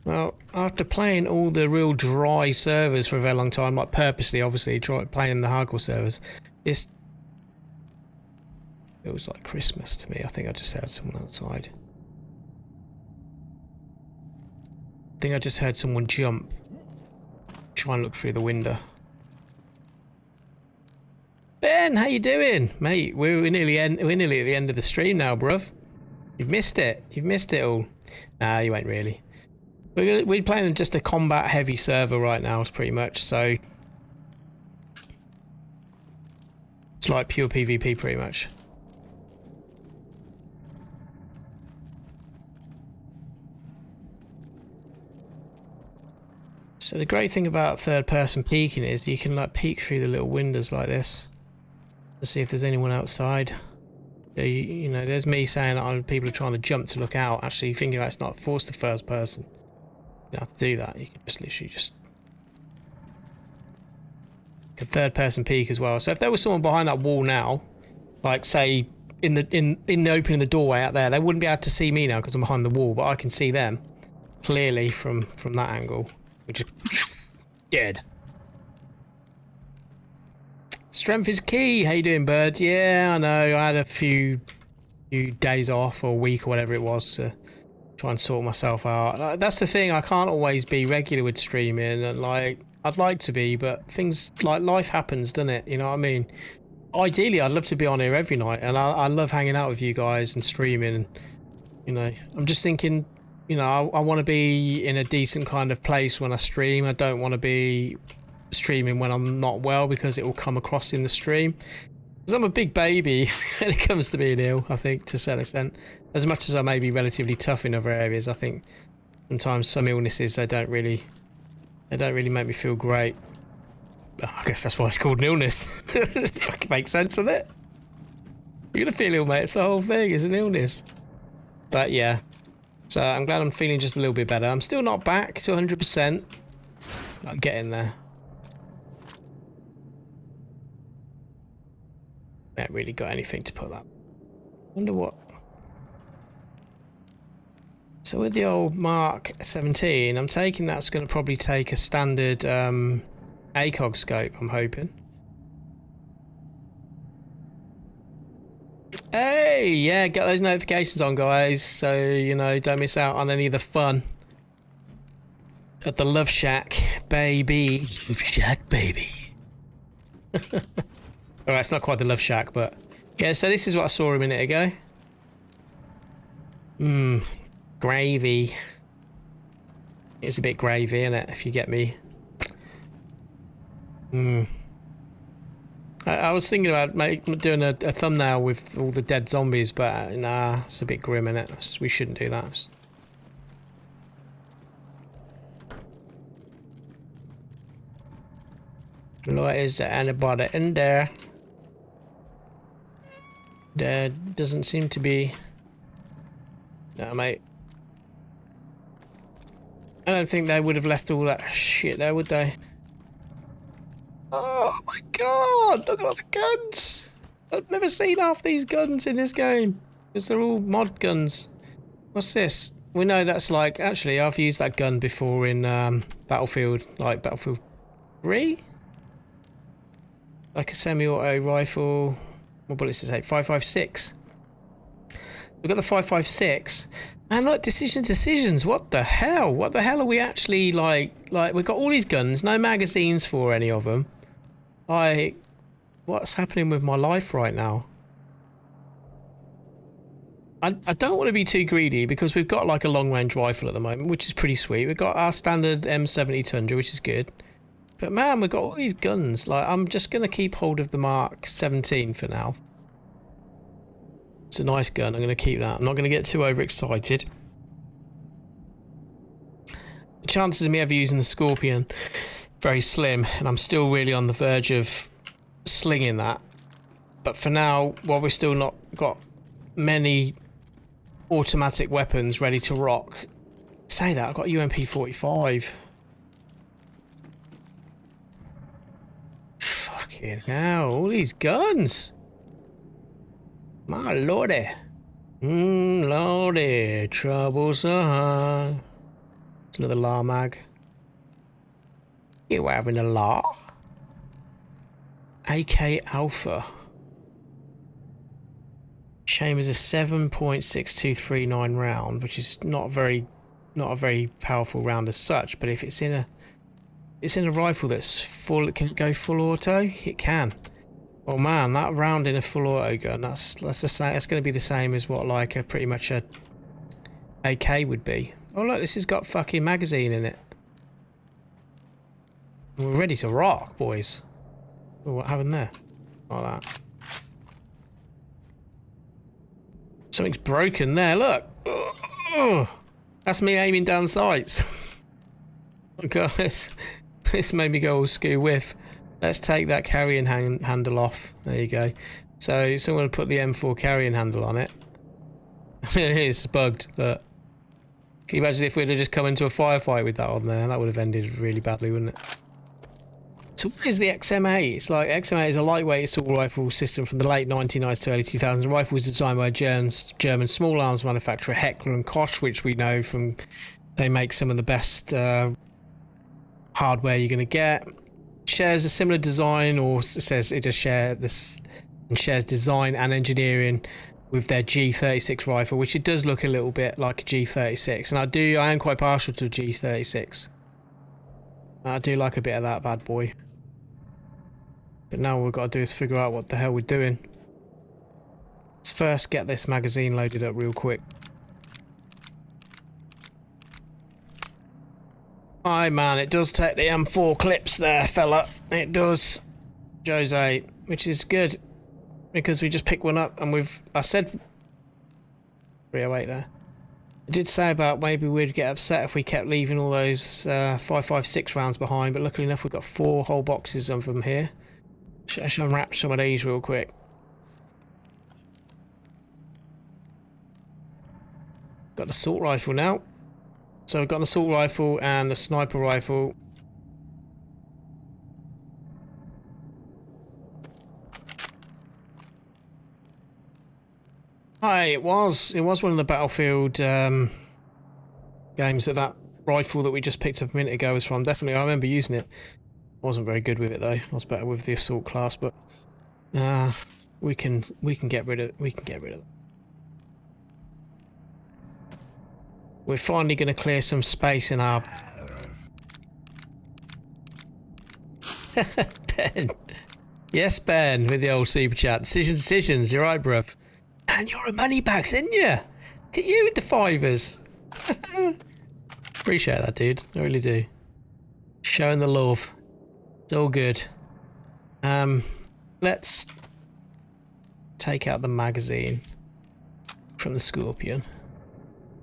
Well, after playing all the real dry servers for a very long time, like purposely, obviously, playing the hardcore servers, it was like Christmas to me. I think I just heard someone outside. I think I just heard someone jump. Try and look through the window. Ben, how you doing, mate? We're nearly at the end of the stream now, bruv. You've missed it. You've missed it all. Nah, you ain't really. We're playing just a combat heavy server right now, pretty much. So it's like pure PvP, pretty much. So the great thing about third-person peeking is you can like peek through the little windows like this to see if there's anyone outside. You know, there's me saying that people are trying to jump to look out, actually thinking that's not forced to first person. You don't have to do that. You can just literally just third person peek as well. So if there was someone behind that wall now, like say in the opening of the doorway out there, they wouldn't be able to see me now because I'm behind the wall, but I can see them clearly from that angle. Which is dead. Strength is key. How you doing, bird? Yeah, I know. I had a few days off or a week or whatever it was to try and sort myself out. That's the thing. I can't always be regular with streaming, and like I'd like to be, but things like life happens, doesn't it? You know what I mean? Ideally, I'd love to be on here every night, and I love hanging out with you guys and streaming. And, you know, I'm just thinking, you know, I want to be in a decent kind of place when I stream. I don't want to be streaming when I'm not well, because it will come across in the stream. Because I'm a big baby when it comes to being ill, I think, to a certain extent. As much as I may be relatively tough in other areas, I think sometimes some illnesses, they don't really make me feel great. I guess that's why it's called an illness. It fucking makes sense, doesn't it? You're gonna feel ill, mate. It's the whole thing. It's an illness. But yeah. So I'm glad I'm feeling just a little bit better. I'm still not back to 100%. I'm getting there. I haven't really got anything to put that. Wonder what. So with the old Mark 17, I'm taking that's going to probably take a standard ACOG scope, I'm hoping. Hey, yeah, get those notifications on, guys, so, you know, don't miss out on any of the fun at the Love Shack, baby. Love Shack, baby. Alright, it's not quite the Love Shack, but yeah, so this is what I saw a minute ago. Gravy. It's a bit gravy, isn't it, if you get me? I was thinking about doing a thumbnail with all the dead zombies, but nah, it's a bit grim, innit? We shouldn't do that. Lord, is there anybody in there? There doesn't seem to be. No, mate. I don't think they would have left all that shit there, would they? Oh my god, look at all the guns! I've never seen half these guns in this game, because they're all mod guns. What's this? We know that's like, actually I've used that gun before in Battlefield, like Battlefield 3? Like a semi-auto rifle. What bullets does it say? 5.56. We've got the 5.56. And look, decisions, what the hell? What the hell are we actually like we've got all these guns, no magazines for any of them. Like, what's happening with my life right now? I don't want to be too greedy, because we've got like a long range rifle at the moment, which is pretty sweet. We've got our standard M70 Tundra, which is good. But man, we've got all these guns. Like, I'm just going to keep hold of the Mark 17 for now. It's a nice gun. I'm going to keep that. I'm not going to get too overexcited. The chances of me ever using the Scorpion, very slim, and I'm still really on the verge of slinging that. But for now, while we're still not got many automatic weapons ready to rock, say that, I've got UMP-45. Fucking hell, all these guns. My lordy. Lordy, troubles are. It's another LAR mag. You having a LAR? AK Alpha. Chamber's a 7.6239 round, which is not a very powerful round as such. But if it's in a rifle that's full, it can go full auto. It can. Oh man, that round in a full auto gun, that's the same. That's going to be the same as what like a pretty much a AK would be. Oh look, this has got fucking magazine in it. We're ready to rock, boys. Oh, what happened there? Like that. Something's broken there. Look. Oh, that's me aiming down sights. Oh god, this made me go all skew whiff. Let's take that carrying handle off. There you go. So someone put the M4 carrying handle on it. It's bugged. But can you imagine if we'd have just come into a firefight with that on there? That would have ended really badly, wouldn't it? So what is the XM8? It's like XM8 is a lightweight assault rifle system from the late 1990s to early 2000s. The rifle was designed by German small arms manufacturer Heckler and Koch, which we know from they make some of the best hardware you're going to get. Shares a similar design, or says it just shares design and engineering with their G36 rifle, which it does look a little bit like a G36, and I am quite partial to a G36. I do like a bit of that bad boy. But now all we've got to do is figure out what the hell we're doing. Let's first get this magazine loaded up real quick. Aye man, it does take the M4 clips there, fella. It does, Jose, which is good. Because we just picked one up and I said 308 there. I did say about maybe we'd get upset if we kept leaving all those 5.56 rounds behind, but luckily enough we've got 4 whole boxes of them here. I should unwrap some of these real quick. Got an assault rifle now. So we've got an assault rifle and a sniper rifle. Hi, it was one of the Battlefield games that rifle that we just picked up a minute ago was from. Definitely, I remember using it. Wasn't very good with it though. I was better with the assault class, but we can get rid of it. We're finally going to clear some space in our... Ben. Yes, Ben, with the old super chat. Decisions. You're right, bruv. Man, you're a money bags, isn't you? Look at you with the fivers. Appreciate that, dude. I really do. Showing the love. It's all good. Let's take out the magazine from the Scorpion.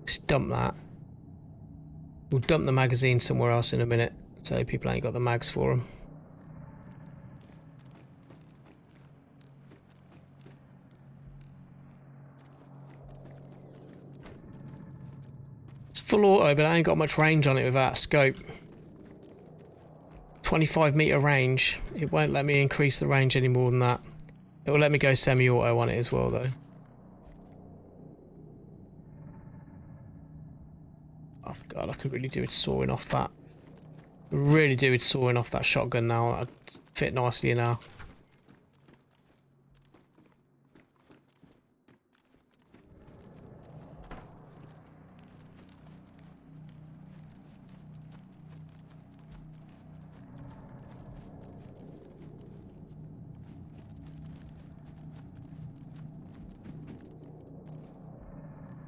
Just dump that. We'll dump the magazine somewhere else in a minute, so people ain't got the mags for them. It's full auto, but I ain't got much range on it without scope. 25-meter range. It won't let me increase the range any more than that. It will let me go semi-auto on it as well, though. Oh god, I could really do with sawing off that. Really do with sawing off that shotgun now. That'd fit nicely now.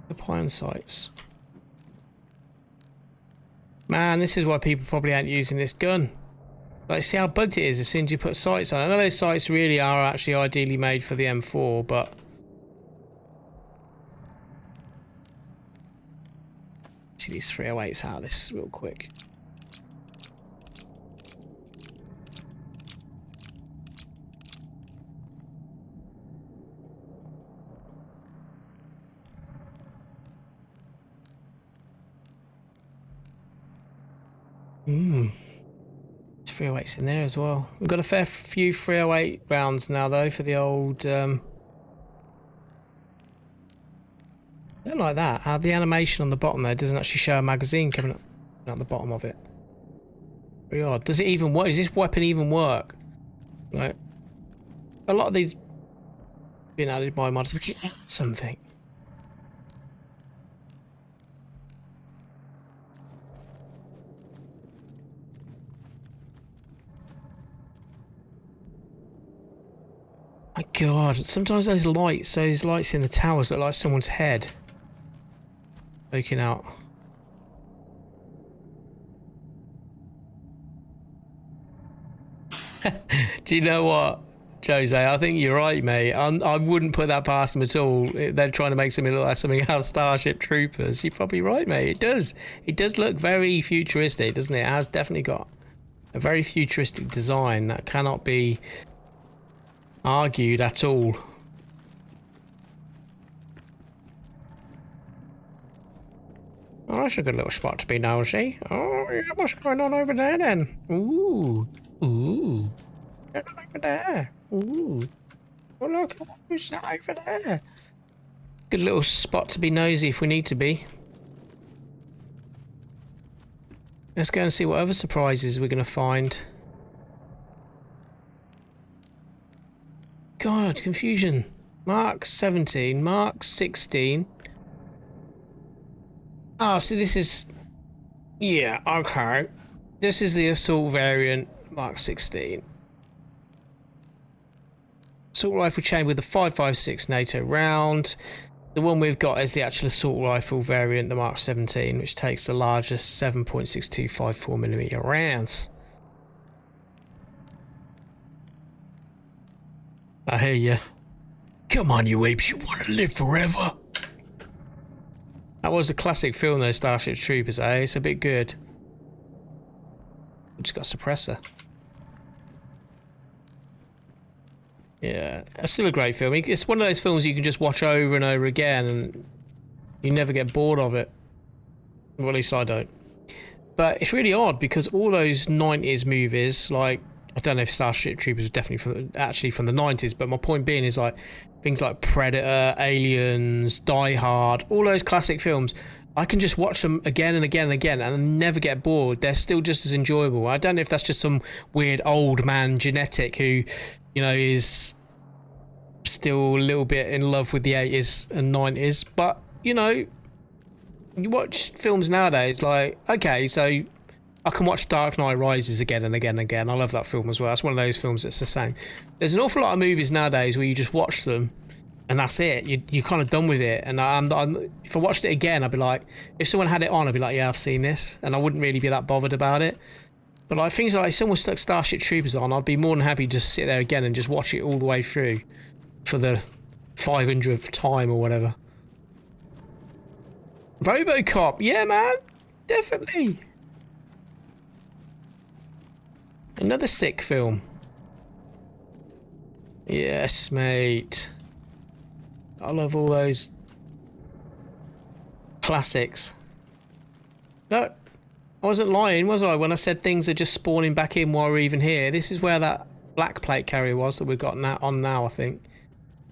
The pine sights. Man, this is why people probably ain't using this gun. Like, see how bugged it is as soon as you put sights on. I know those sights really are actually ideally made for the M4, but empty these 308s out of this real quick. There's 308s in there as well. We've got a fair few 308 rounds now though for the old don't like that. How the animation on the bottom there doesn't actually show a magazine coming up at the bottom of it. Very odd. Does it even work? Does this weapon even work? Like, a lot of these being added by mods, something. My God, sometimes those lights in the towers look like someone's head poking out. Do you know what, Jose? I think you're right, mate. I wouldn't put that past them at all. They're trying to make something look like something out of Starship Troopers. You're probably right, mate. It does. It does look very futuristic, doesn't it? It has definitely got a very futuristic design that cannot be argued at all. Oh, that's a good little spot to be nosy. Oh, yeah, what's going on over there then? Ooh, ooh, get over there. Ooh, oh look, who's that over there? Good little spot to be nosy if we need to be. Let's go and see what other surprises we're going to find. God, confusion. Mark 17, Mark 16. Ah, so this is... Yeah, okay. This is the assault variant, Mark 16. Assault rifle chain with the 5.56 NATO round. The one we've got is the actual assault rifle variant, the Mark 17, which takes the largest 7.6254mm rounds. I hear you. Come on, you apes, you want to live forever? That was a classic film, though, Starship Troopers, eh? It's a bit good. We just got a suppressor. Yeah, it's still a great film. It's one of those films you can just watch over and over again and you never get bored of it. Well, at least I don't. But it's really odd because all those 90s movies, like, I don't know if Starship Troopers was definitely from the 90s, but my point being is like things like Predator, Aliens, Die Hard, all those classic films, I can just watch them again and again and again and never get bored. They're still just as enjoyable. I don't know if that's just some weird old man genetic who, you know, is still a little bit in love with the 80s and 90s, but, you know, you watch films nowadays, like, okay, so I can watch Dark Knight Rises again and again and again. I love that film as well. That's one of those films that's the same. There's an awful lot of movies nowadays where you just watch them and that's it. You're kind of done with it. And if I watched it again, I'd be like, if someone had it on, I'd be like, yeah, I've seen this. And I wouldn't really be that bothered about it. But like things like if someone stuck Starship Troopers on, I'd be more than happy to just sit there again and just watch it all the way through for the 500th time or whatever. RoboCop, yeah, man, definitely. Another sick film. Yes, mate. I love all those classics. Look, I wasn't lying, was I, when I said things are just spawning back in while we're even here? This is where that black plate carrier was that we've got now, I think.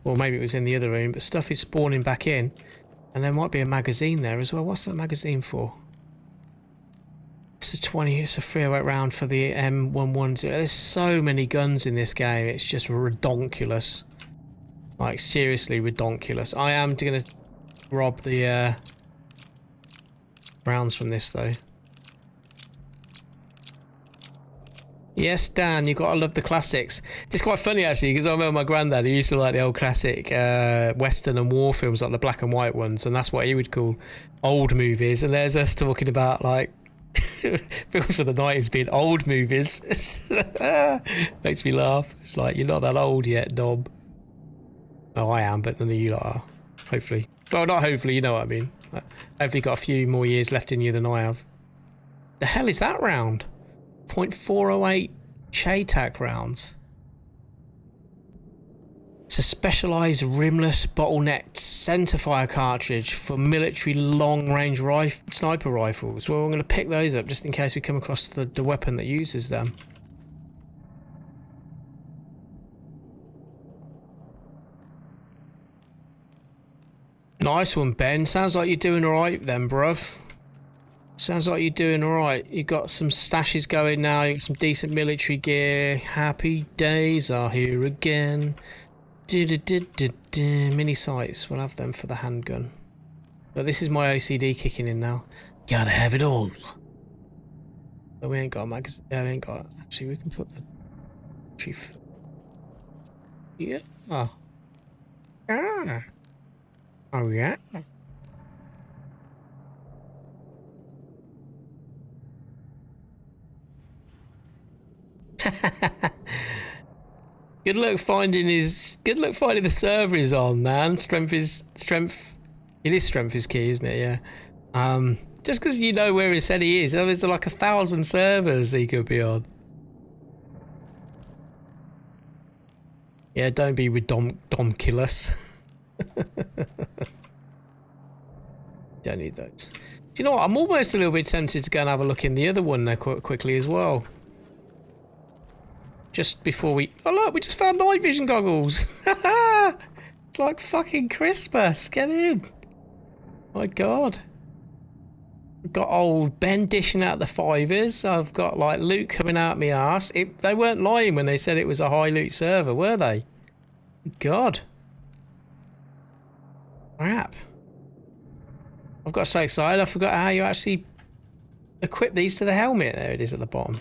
Or maybe it was in the other room, but stuff is spawning back in. And there might be a magazine there as well. What's that magazine for? It's a 20, it's a 308 round for the M110. There's so many guns in this game, it's just redonkulous. Like, seriously redonkulous. I am going to rob the rounds from this, though. Yes, Dan, you gotta love the classics. It's quite funny actually because I remember my granddad, he used to like the old classic Western and war films, like the black and white ones, and that's what he would call old movies. And there's us talking about like films from the 90s being old movies. Makes me laugh. It's like, you're not that old yet, Dob. Oh, I am, but none of you lot are. Hopefully. Well, not hopefully, you know what I mean. Hopefully got a few more years left in you than I have. The hell is that round? .408 Chaytak rounds. It's a specialised rimless bottleneck centerfire cartridge for military long-range sniper rifles. Well, I'm going to pick those up just in case we come across the weapon that uses them. Nice one, Ben. Sounds like you're doing alright then, bruv. Sounds like you're doing alright. You got some stashes going now. You got some decent military gear. Happy days are here again. Mini sights. We'll have them for the handgun. But this is my OCD kicking in now. Gotta have it all. But we ain't got a magazine. Yeah, we ain't got. Actually, we can put the chief. Yeah. Ah. Oh yeah. Good luck finding the server he's on, man. Strength. It is strength is key, isn't it? Yeah. Just because you know where he said he is, there's like 1,000 servers he could be on. Yeah, don't be redonkulous. Don't need those. Do you know what? I'm almost a little bit tempted to go and have a look in the other one there quickly as well. Just before we... Oh look, we just found night vision goggles. It's like fucking Christmas. Get in. My God. We've got old Ben dishing out the fivers. I've got like loot coming out my arse. They weren't lying when they said it was a high loot server, were they? God. Crap. I've got so excited I forgot how you actually equip these to the helmet. There it is at the bottom.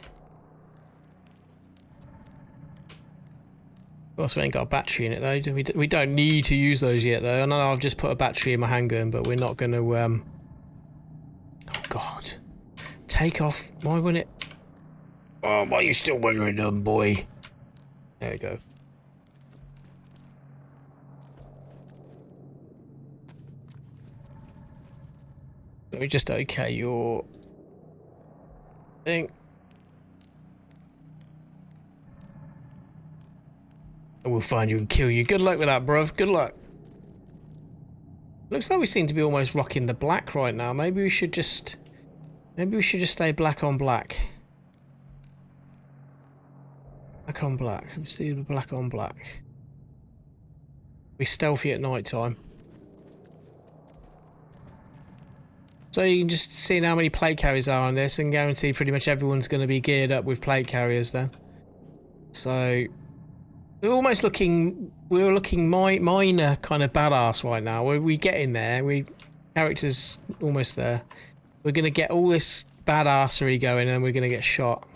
Of course we ain't got a battery in it though. We don't need to use those yet though. I know I've just put a battery in my handgun, but we're not going to... Oh God. Take off. Why wouldn't it... Oh, why are you still wearing them, boy? There we go. Let me just okay your thing. And we'll find you and kill you. Good luck with that, bruv. Good luck. Looks like we seem to be almost rocking the black right now. Maybe we should just stay black on black. Black on black. Let's do the black on black. Be stealthy at night time. So you can just see how many plate carriers are on this and guarantee pretty much everyone's going to be geared up with plate carriers then. So we're almost looking, minor kind of badass right now. We get in there, characters almost there. We're going to get all this badassery going and then we're going to get shot.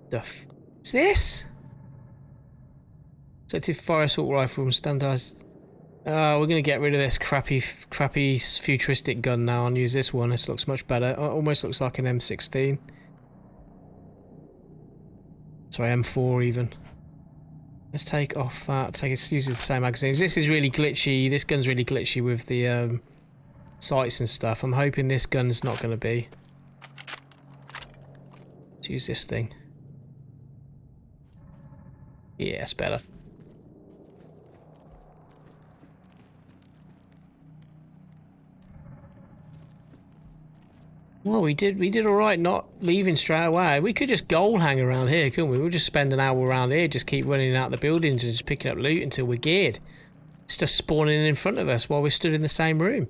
The f... What's this? Selective fire assault rifle from standardized... we're going to get rid of this crappy futuristic gun now and use this one. This looks much better. It almost looks like an M16. Sorry, M4 even. Let's take off that. Use the same magazines. This is really glitchy. This gun's really glitchy with the sights and stuff. I'm hoping this gun's not going to be. Let's use this thing. Yeah, it's better. Well, we did all right not leaving straight away. We could just goal hang around here, couldn't we? We'll just spend an hour around here, just keep running out the buildings and just picking up loot until we're geared. It's just spawning in front of us while we're stood in the same room.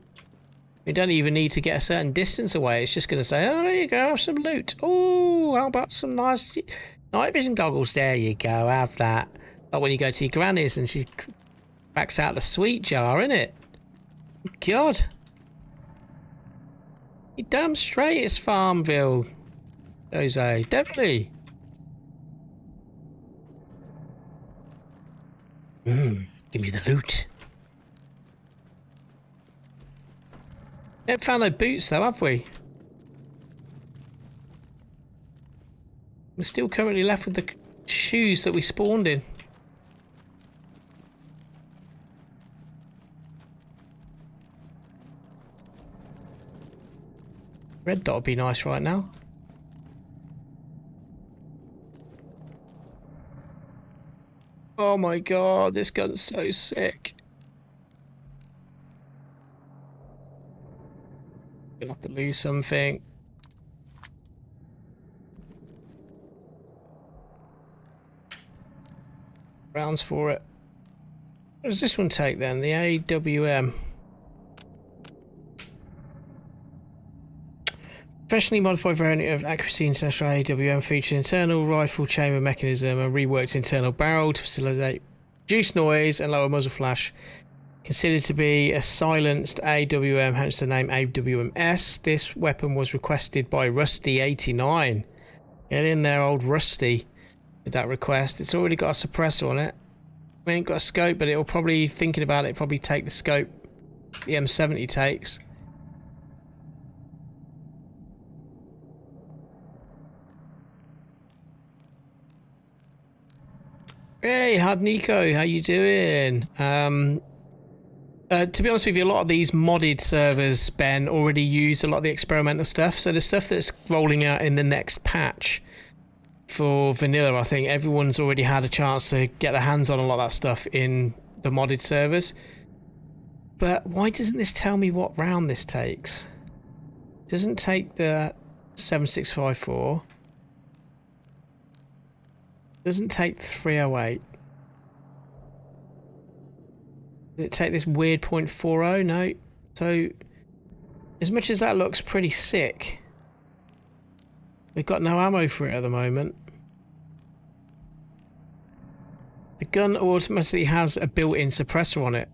We don't even need to get a certain distance away. It's just going to say, oh, there you go, have some loot. Oh, how about some nice night vision goggles? There you go, have that. Like when you go to your granny's and she cracks out the sweet jar, innit? God. You damn straight it's Farmville, DayZ. Definitely. Give me the loot. Never found no boots though, have we? We're still currently left with the shoes that we spawned in. Red dot would be nice right now. Oh my god, this gun's so sick. Gonna have to lose something. Rounds for it. What does this one take then? The AWM. Professionally modified variant of accuracy international AWM featured internal rifle chamber mechanism and reworked internal barrel to facilitate reduced noise and lower muzzle flash. Considered to be a silenced AWM, hence the name AWMS. This weapon was requested by Rusty89. Get in there, old Rusty, with that request. It's already got a suppressor on it. We ain't got a scope, but it'll probably, thinking about it, probably take the scope the M70 takes. Hey, Hard Nico, how you doing? To be honest with you, a lot of these modded servers, Ben, already use a lot of the experimental stuff. So the stuff that's rolling out in the next patch for vanilla, I think everyone's already had a chance to get their hands on a lot of that stuff in the modded servers. But why doesn't this tell me what round this takes? Doesn't take the 7654. Doesn't take the 308. Does it take this weird .40? No. So, as much as that looks pretty sick, we've got no ammo for it at the moment. The gun automatically has a built-in suppressor on it.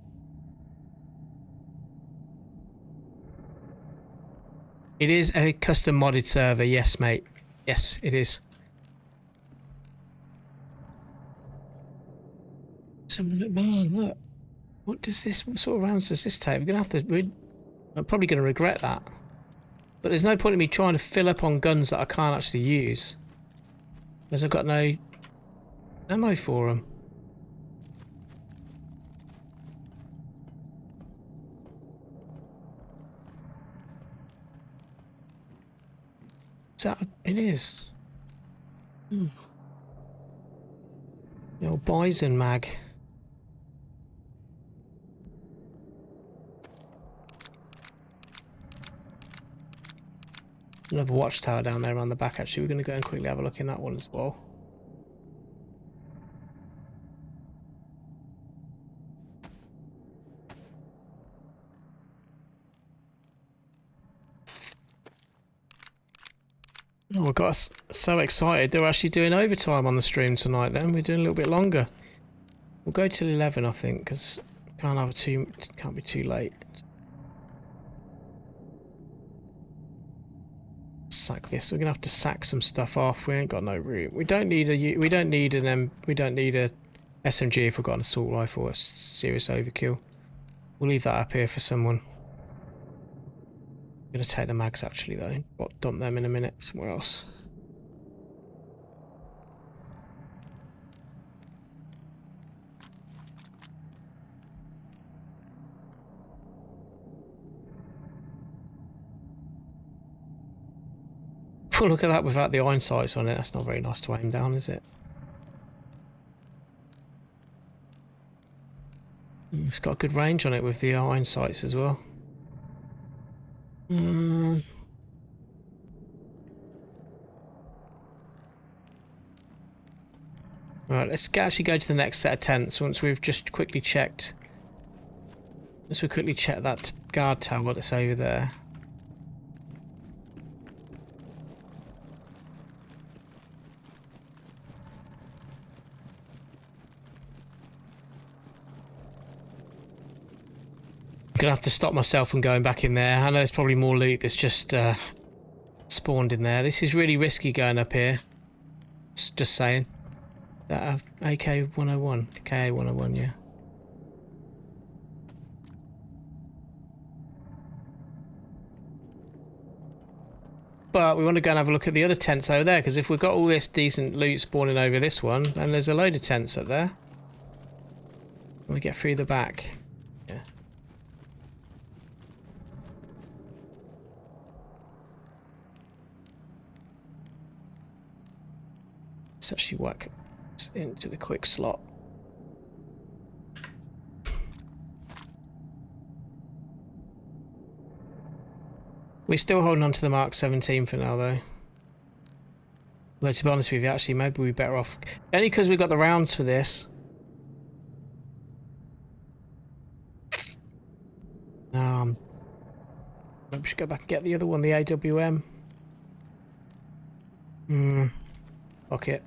It is a custom modded server, yes mate. Yes, it is. Man, look. What sort of rounds does this take? We're gonna have to. I'm probably gonna regret that. But there's no point in me trying to fill up on guns that I can't actually use, because I've got no ammo for them. It is. The old Bison mag. Another watchtower down there around the back. Actually, we're going to go and quickly have a look in that one as well. Oh, I got so excited. They're actually doing overtime on the stream tonight then. We're doing a little bit longer. We'll go till 11, I think, because can't be too late. Sack this. We're gonna have to sack some stuff off. We ain't got no room. We don't need a SMG if we've got an assault rifle. That's serious overkill. We'll leave that up here for someone. I'm gonna take the mags actually though. I'll dump them in a minute somewhere else. Oh, look at that without the iron sights on it. That's not very nice to aim down, is it? It's got a good range on it with the iron sights as well. Right, let's actually go to the next set of tents once we've just quickly checked. Once we quickly check that guard tower that's over there. Gonna have to stop myself from going back in there. I know there's probably more loot that's just spawned in there. This is really risky going up here. Just saying. That AK-101, KA-101, yeah. But we want to go and have a look at the other tents over there, because if we've got all this decent loot spawning over this one, then there's a load of tents up there. Let me get through the back. Yeah. actually whack it into the quick slot. We're still holding on to the Mark 17 for now, though. Although, to be honest with you, actually, maybe we're better off. Only because we've got the rounds for this. Maybe we should go back and get the other one, the AWM. Fuck it.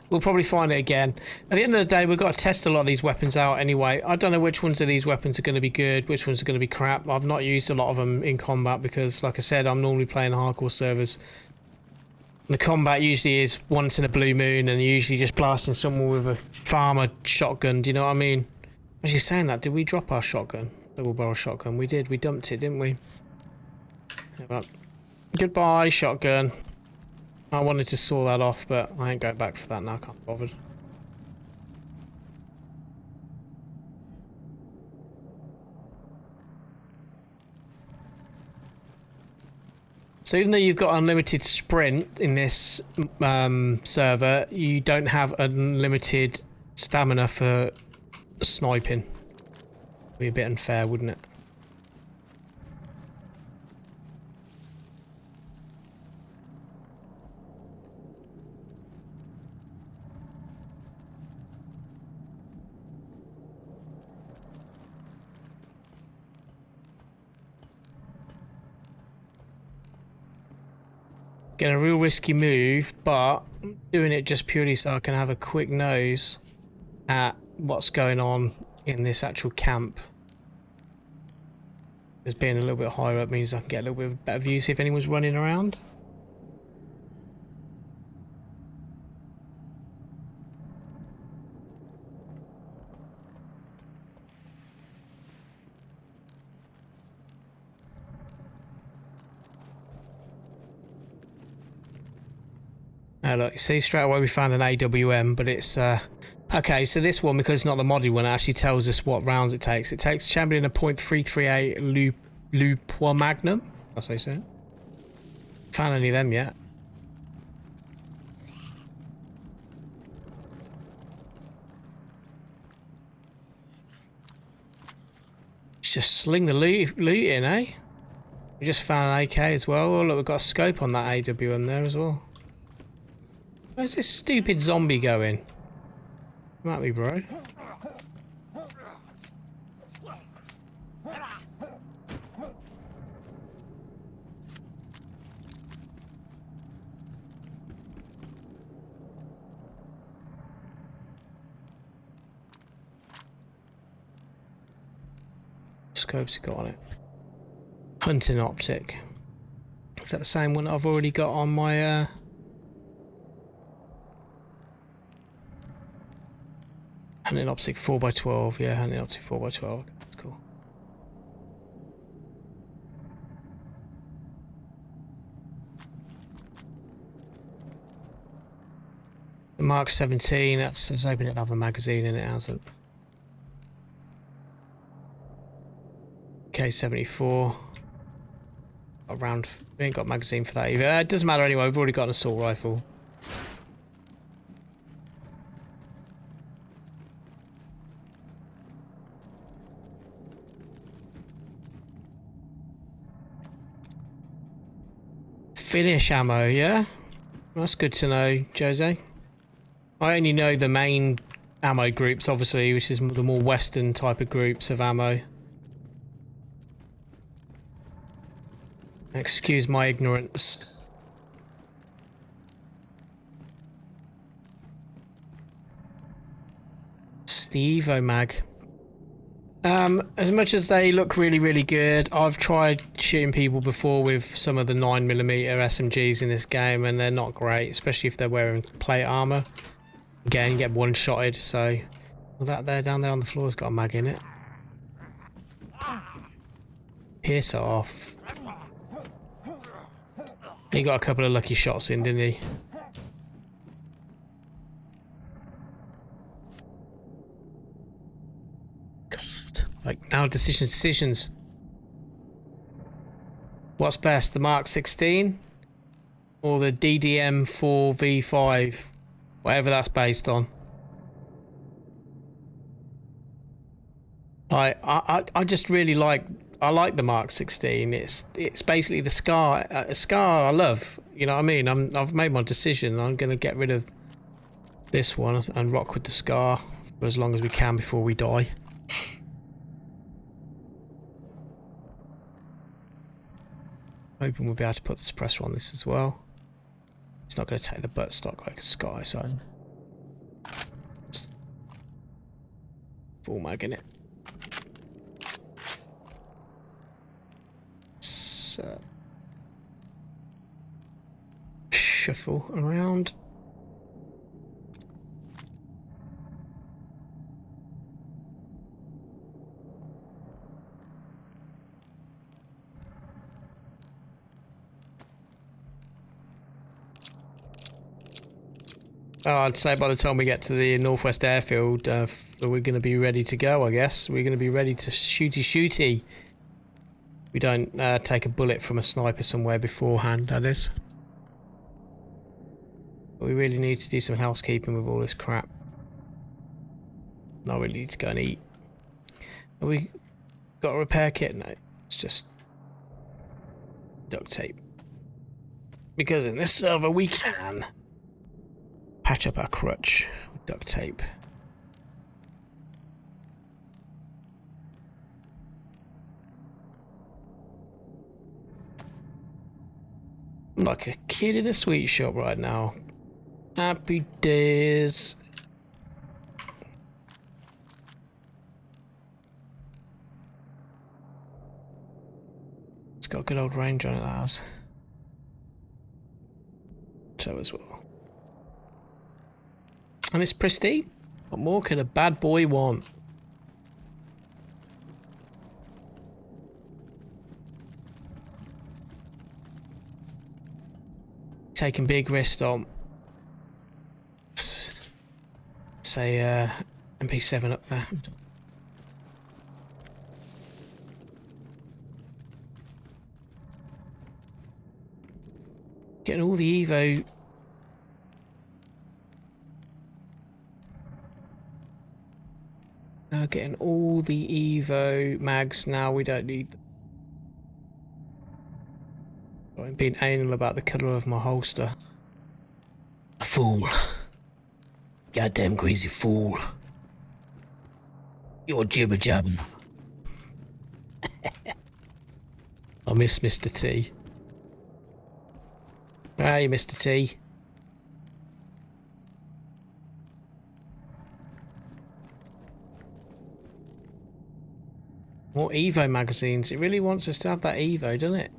We'll probably find it again. At the end of the day, we've got to test a lot of these weapons out anyway. I don't know which ones of these weapons are going to be good, which ones are going to be crap. I've not used a lot of them in combat because, like I said, I'm normally playing hardcore servers. The combat usually is once in a blue moon and usually just blasting someone with a farmer shotgun. Do you know what I mean? As you're saying that, did we drop our shotgun? Double barrel shotgun. We did. We dumped it, didn't we? Well, goodbye, shotgun. I wanted to saw that off, but I ain't going back for that now. I can't be bothered. So even though you've got unlimited sprint in this server, you don't have unlimited stamina for sniping. Be a bit unfair, wouldn't it? Get a real risky move, but doing it just purely so I can have a quick nose at what's going on in this actual camp. Because being a little bit higher up means I can get a little bit of a better view, see if anyone's running around. Look, you see straight away we found an AWM, but it's okay, so this one, because it's not the modded one, it actually tells us what rounds it takes. It takes Chamberlain a .338 Lupois Magnum. That's how you say it. Found any of them yet. Just sling the loot in, eh? We just found an AK as well. Oh, look, we've got a scope on that AWM there as well. Where's this stupid zombie going? Come at me, bro. Scopes got on it. Hunting optic. Is that the same one I've already got on my hunting optic 4x12, yeah, hunting optic 4x12. Okay, that's cool. The Mark 17, I was hoping it'd have a magazine and it hasn't. K74. Around, we ain't got a magazine for that either. It doesn't matter anyway, we've already got an assault rifle. Finish ammo, yeah? That's good to know, Jose. I only know the main ammo groups, obviously, which is the more western type of groups of ammo. Excuse my ignorance. Steve O'Mag. As much as they look really, really good, I've tried shooting people before with some of the 9mm SMGs in this game, and they're not great, especially if they're wearing plate armor. Again, you get one-shotted, so... Well, that there, down there on the floor, has got a mag in it. Piss off. He got a couple of lucky shots in, didn't he? Like, now decisions. What's best, the Mark 16 or the DDM 4v5 Whatever that's based on. I just really like the Mark 16. It's basically the Scar. A Scar I love. You know what I mean? I've made my decision. I'm gonna get rid of this one and rock with the Scar for as long as we can before we die. Hoping we'll be able to put the suppressor on this as well. It's not going to take the butt stock like a Sky, so full mag in it. So shuffle around. Oh, I'd say by the time we get to the Northwest Airfield, we're going to be ready to go, I guess. We're going to be ready to shooty. We don't take a bullet from a sniper somewhere beforehand, that is. But we really need to do some housekeeping with all this crap. Not really need to go and eat. Have we got a repair kit? No, it's just duct tape. Because in this server we can patch up our crutch with duct tape. I'm like a kid in a sweet shop right now. Happy days. It's got a good old range on it, that has. So as well. And it's pristine. What more could a bad boy want? Taking big risks on, say, MP7 up there. Getting all the Evo. Getting all the Evo mags now. We don't need them. I'm being anal about the colour of my holster. A fool. Goddamn crazy fool. You're jibber jabbing. I miss Mr. T. Hey, Mr. T. More Evo magazines. It really wants us to have that Evo, doesn't it?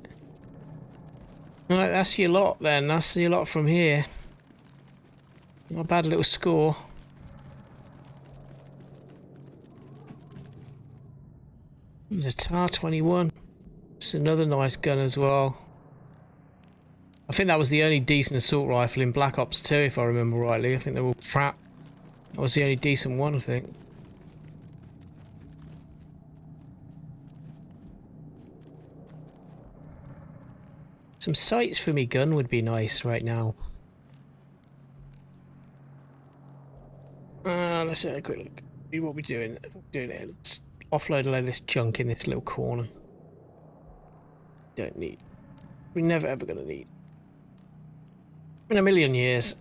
Right, that's your lot then. That's your lot from here. Not a bad little score. There's a TAR-21. It's another nice gun as well. I think that was the only decent assault rifle in Black Ops 2, if I remember rightly. I think they were all crap. That was the only decent one, I think. Some sights for me gun would be nice right now. Let's have a quick look. See what we're doing. Here. Let's offload a load of this junk in this little corner. Don't need. We're never ever gonna need. In a million years.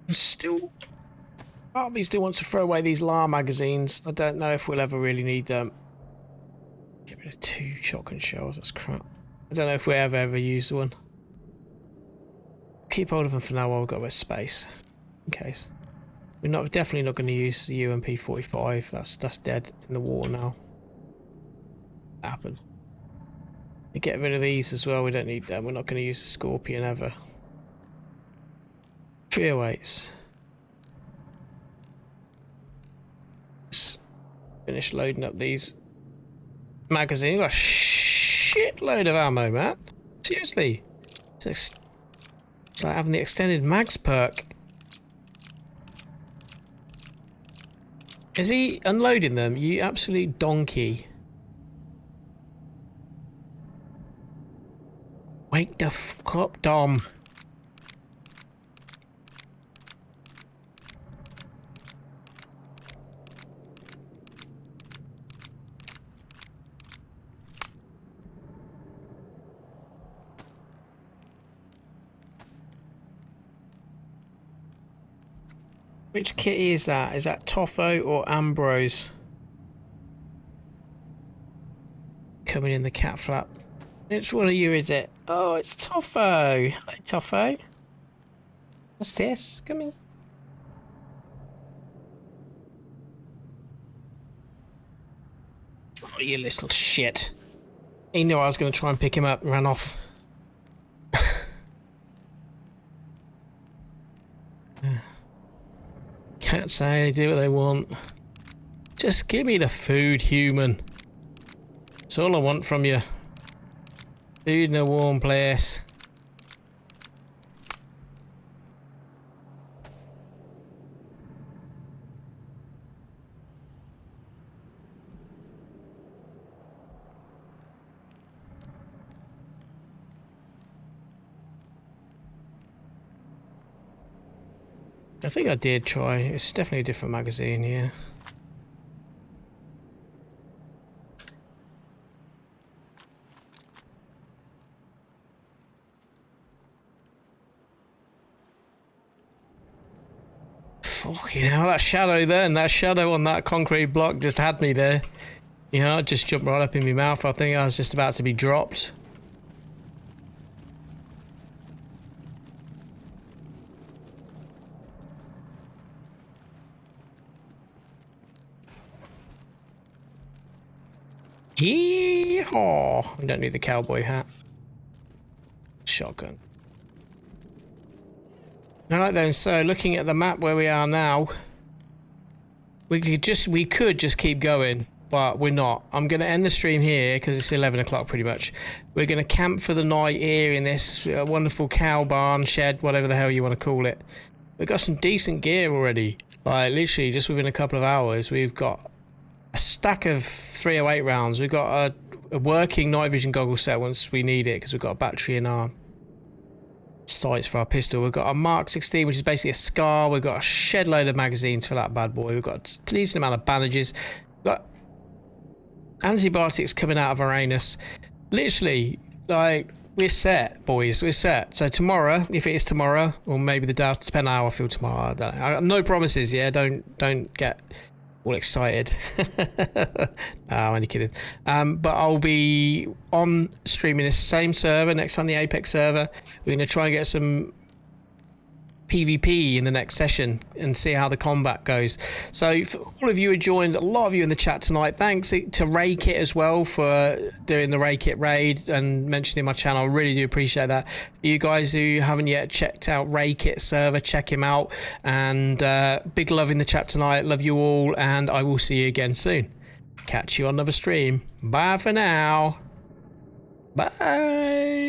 Still. Part of me still wants to throw away these LAR magazines. I don't know if we'll ever really need them. Get rid of 2 shotgun shells, that's crap. I don't know if we ever use one. Keep hold of them for now while we've got a bit of space. In case. We're definitely not going to use the UMP-45. That's dead in the water now. Happened. Get rid of these as well, we don't need them. We're not going to use the Scorpion ever. 308s. Finish loading up these magazines. Got a shitload of ammo, man. Seriously. It's like having the extended mags perk. Is he unloading them? You absolute donkey. Wake the fuck up, Dom. Which kitty is that? Is that Toffo or Ambrose? Coming in the cat flap. Which one of you is it? Oh, it's Toffo. Hello, Toffo. What's this? Come in. Oh, you little shit. He knew I was going to try and pick him up and ran off. Can't say they do what they want. Just give me the food, human. That's all I want from you. Food in a warm place. I think I did try. It's definitely a different magazine here. Fucking hell, that shadow then, that shadow on that concrete block just had me there. You know, it just jumped right up in my mouth. I think I was just about to be dropped. Yeehaw! I don't need the cowboy hat. Shotgun. Alright then, so looking at the map where we are now, we could just keep going, but we're not. I'm going to end the stream here because it's 11 o'clock pretty much. We're going to camp for the night here in this wonderful cow barn, shed, whatever the hell you want to call it. We've got some decent gear already. Like literally just within a couple of hours we've got a stack of 308 rounds. We've got a working night vision goggle set once we need it because we've got a battery in our sights for our pistol. We've got a Mark 16, which is basically a SCAR. We've got a shed load of magazines for that bad boy. We've got a decent amount of bandages. We've got antibiotics coming out of our anus. Literally, like, we're set, boys. We're set. So tomorrow, if it is tomorrow, or maybe the day after, depending on how I feel tomorrow. I don't know. No promises, yeah? Don't get all excited. No, I'm only kidding. But I'll be on streaming this same server next on the Apex server. We're going to try and get some PvP in the next session and see how the combat goes. So for all of you who joined, a lot of you in the chat tonight, thanks to RayKit as well for doing the RayKit raid and mentioning my channel. I really do appreciate that. For you guys who haven't yet checked out RayKit server, check him out. And big love in the chat tonight. Love you all, and I will see you again soon. Catch you on another stream. Bye for now. Bye.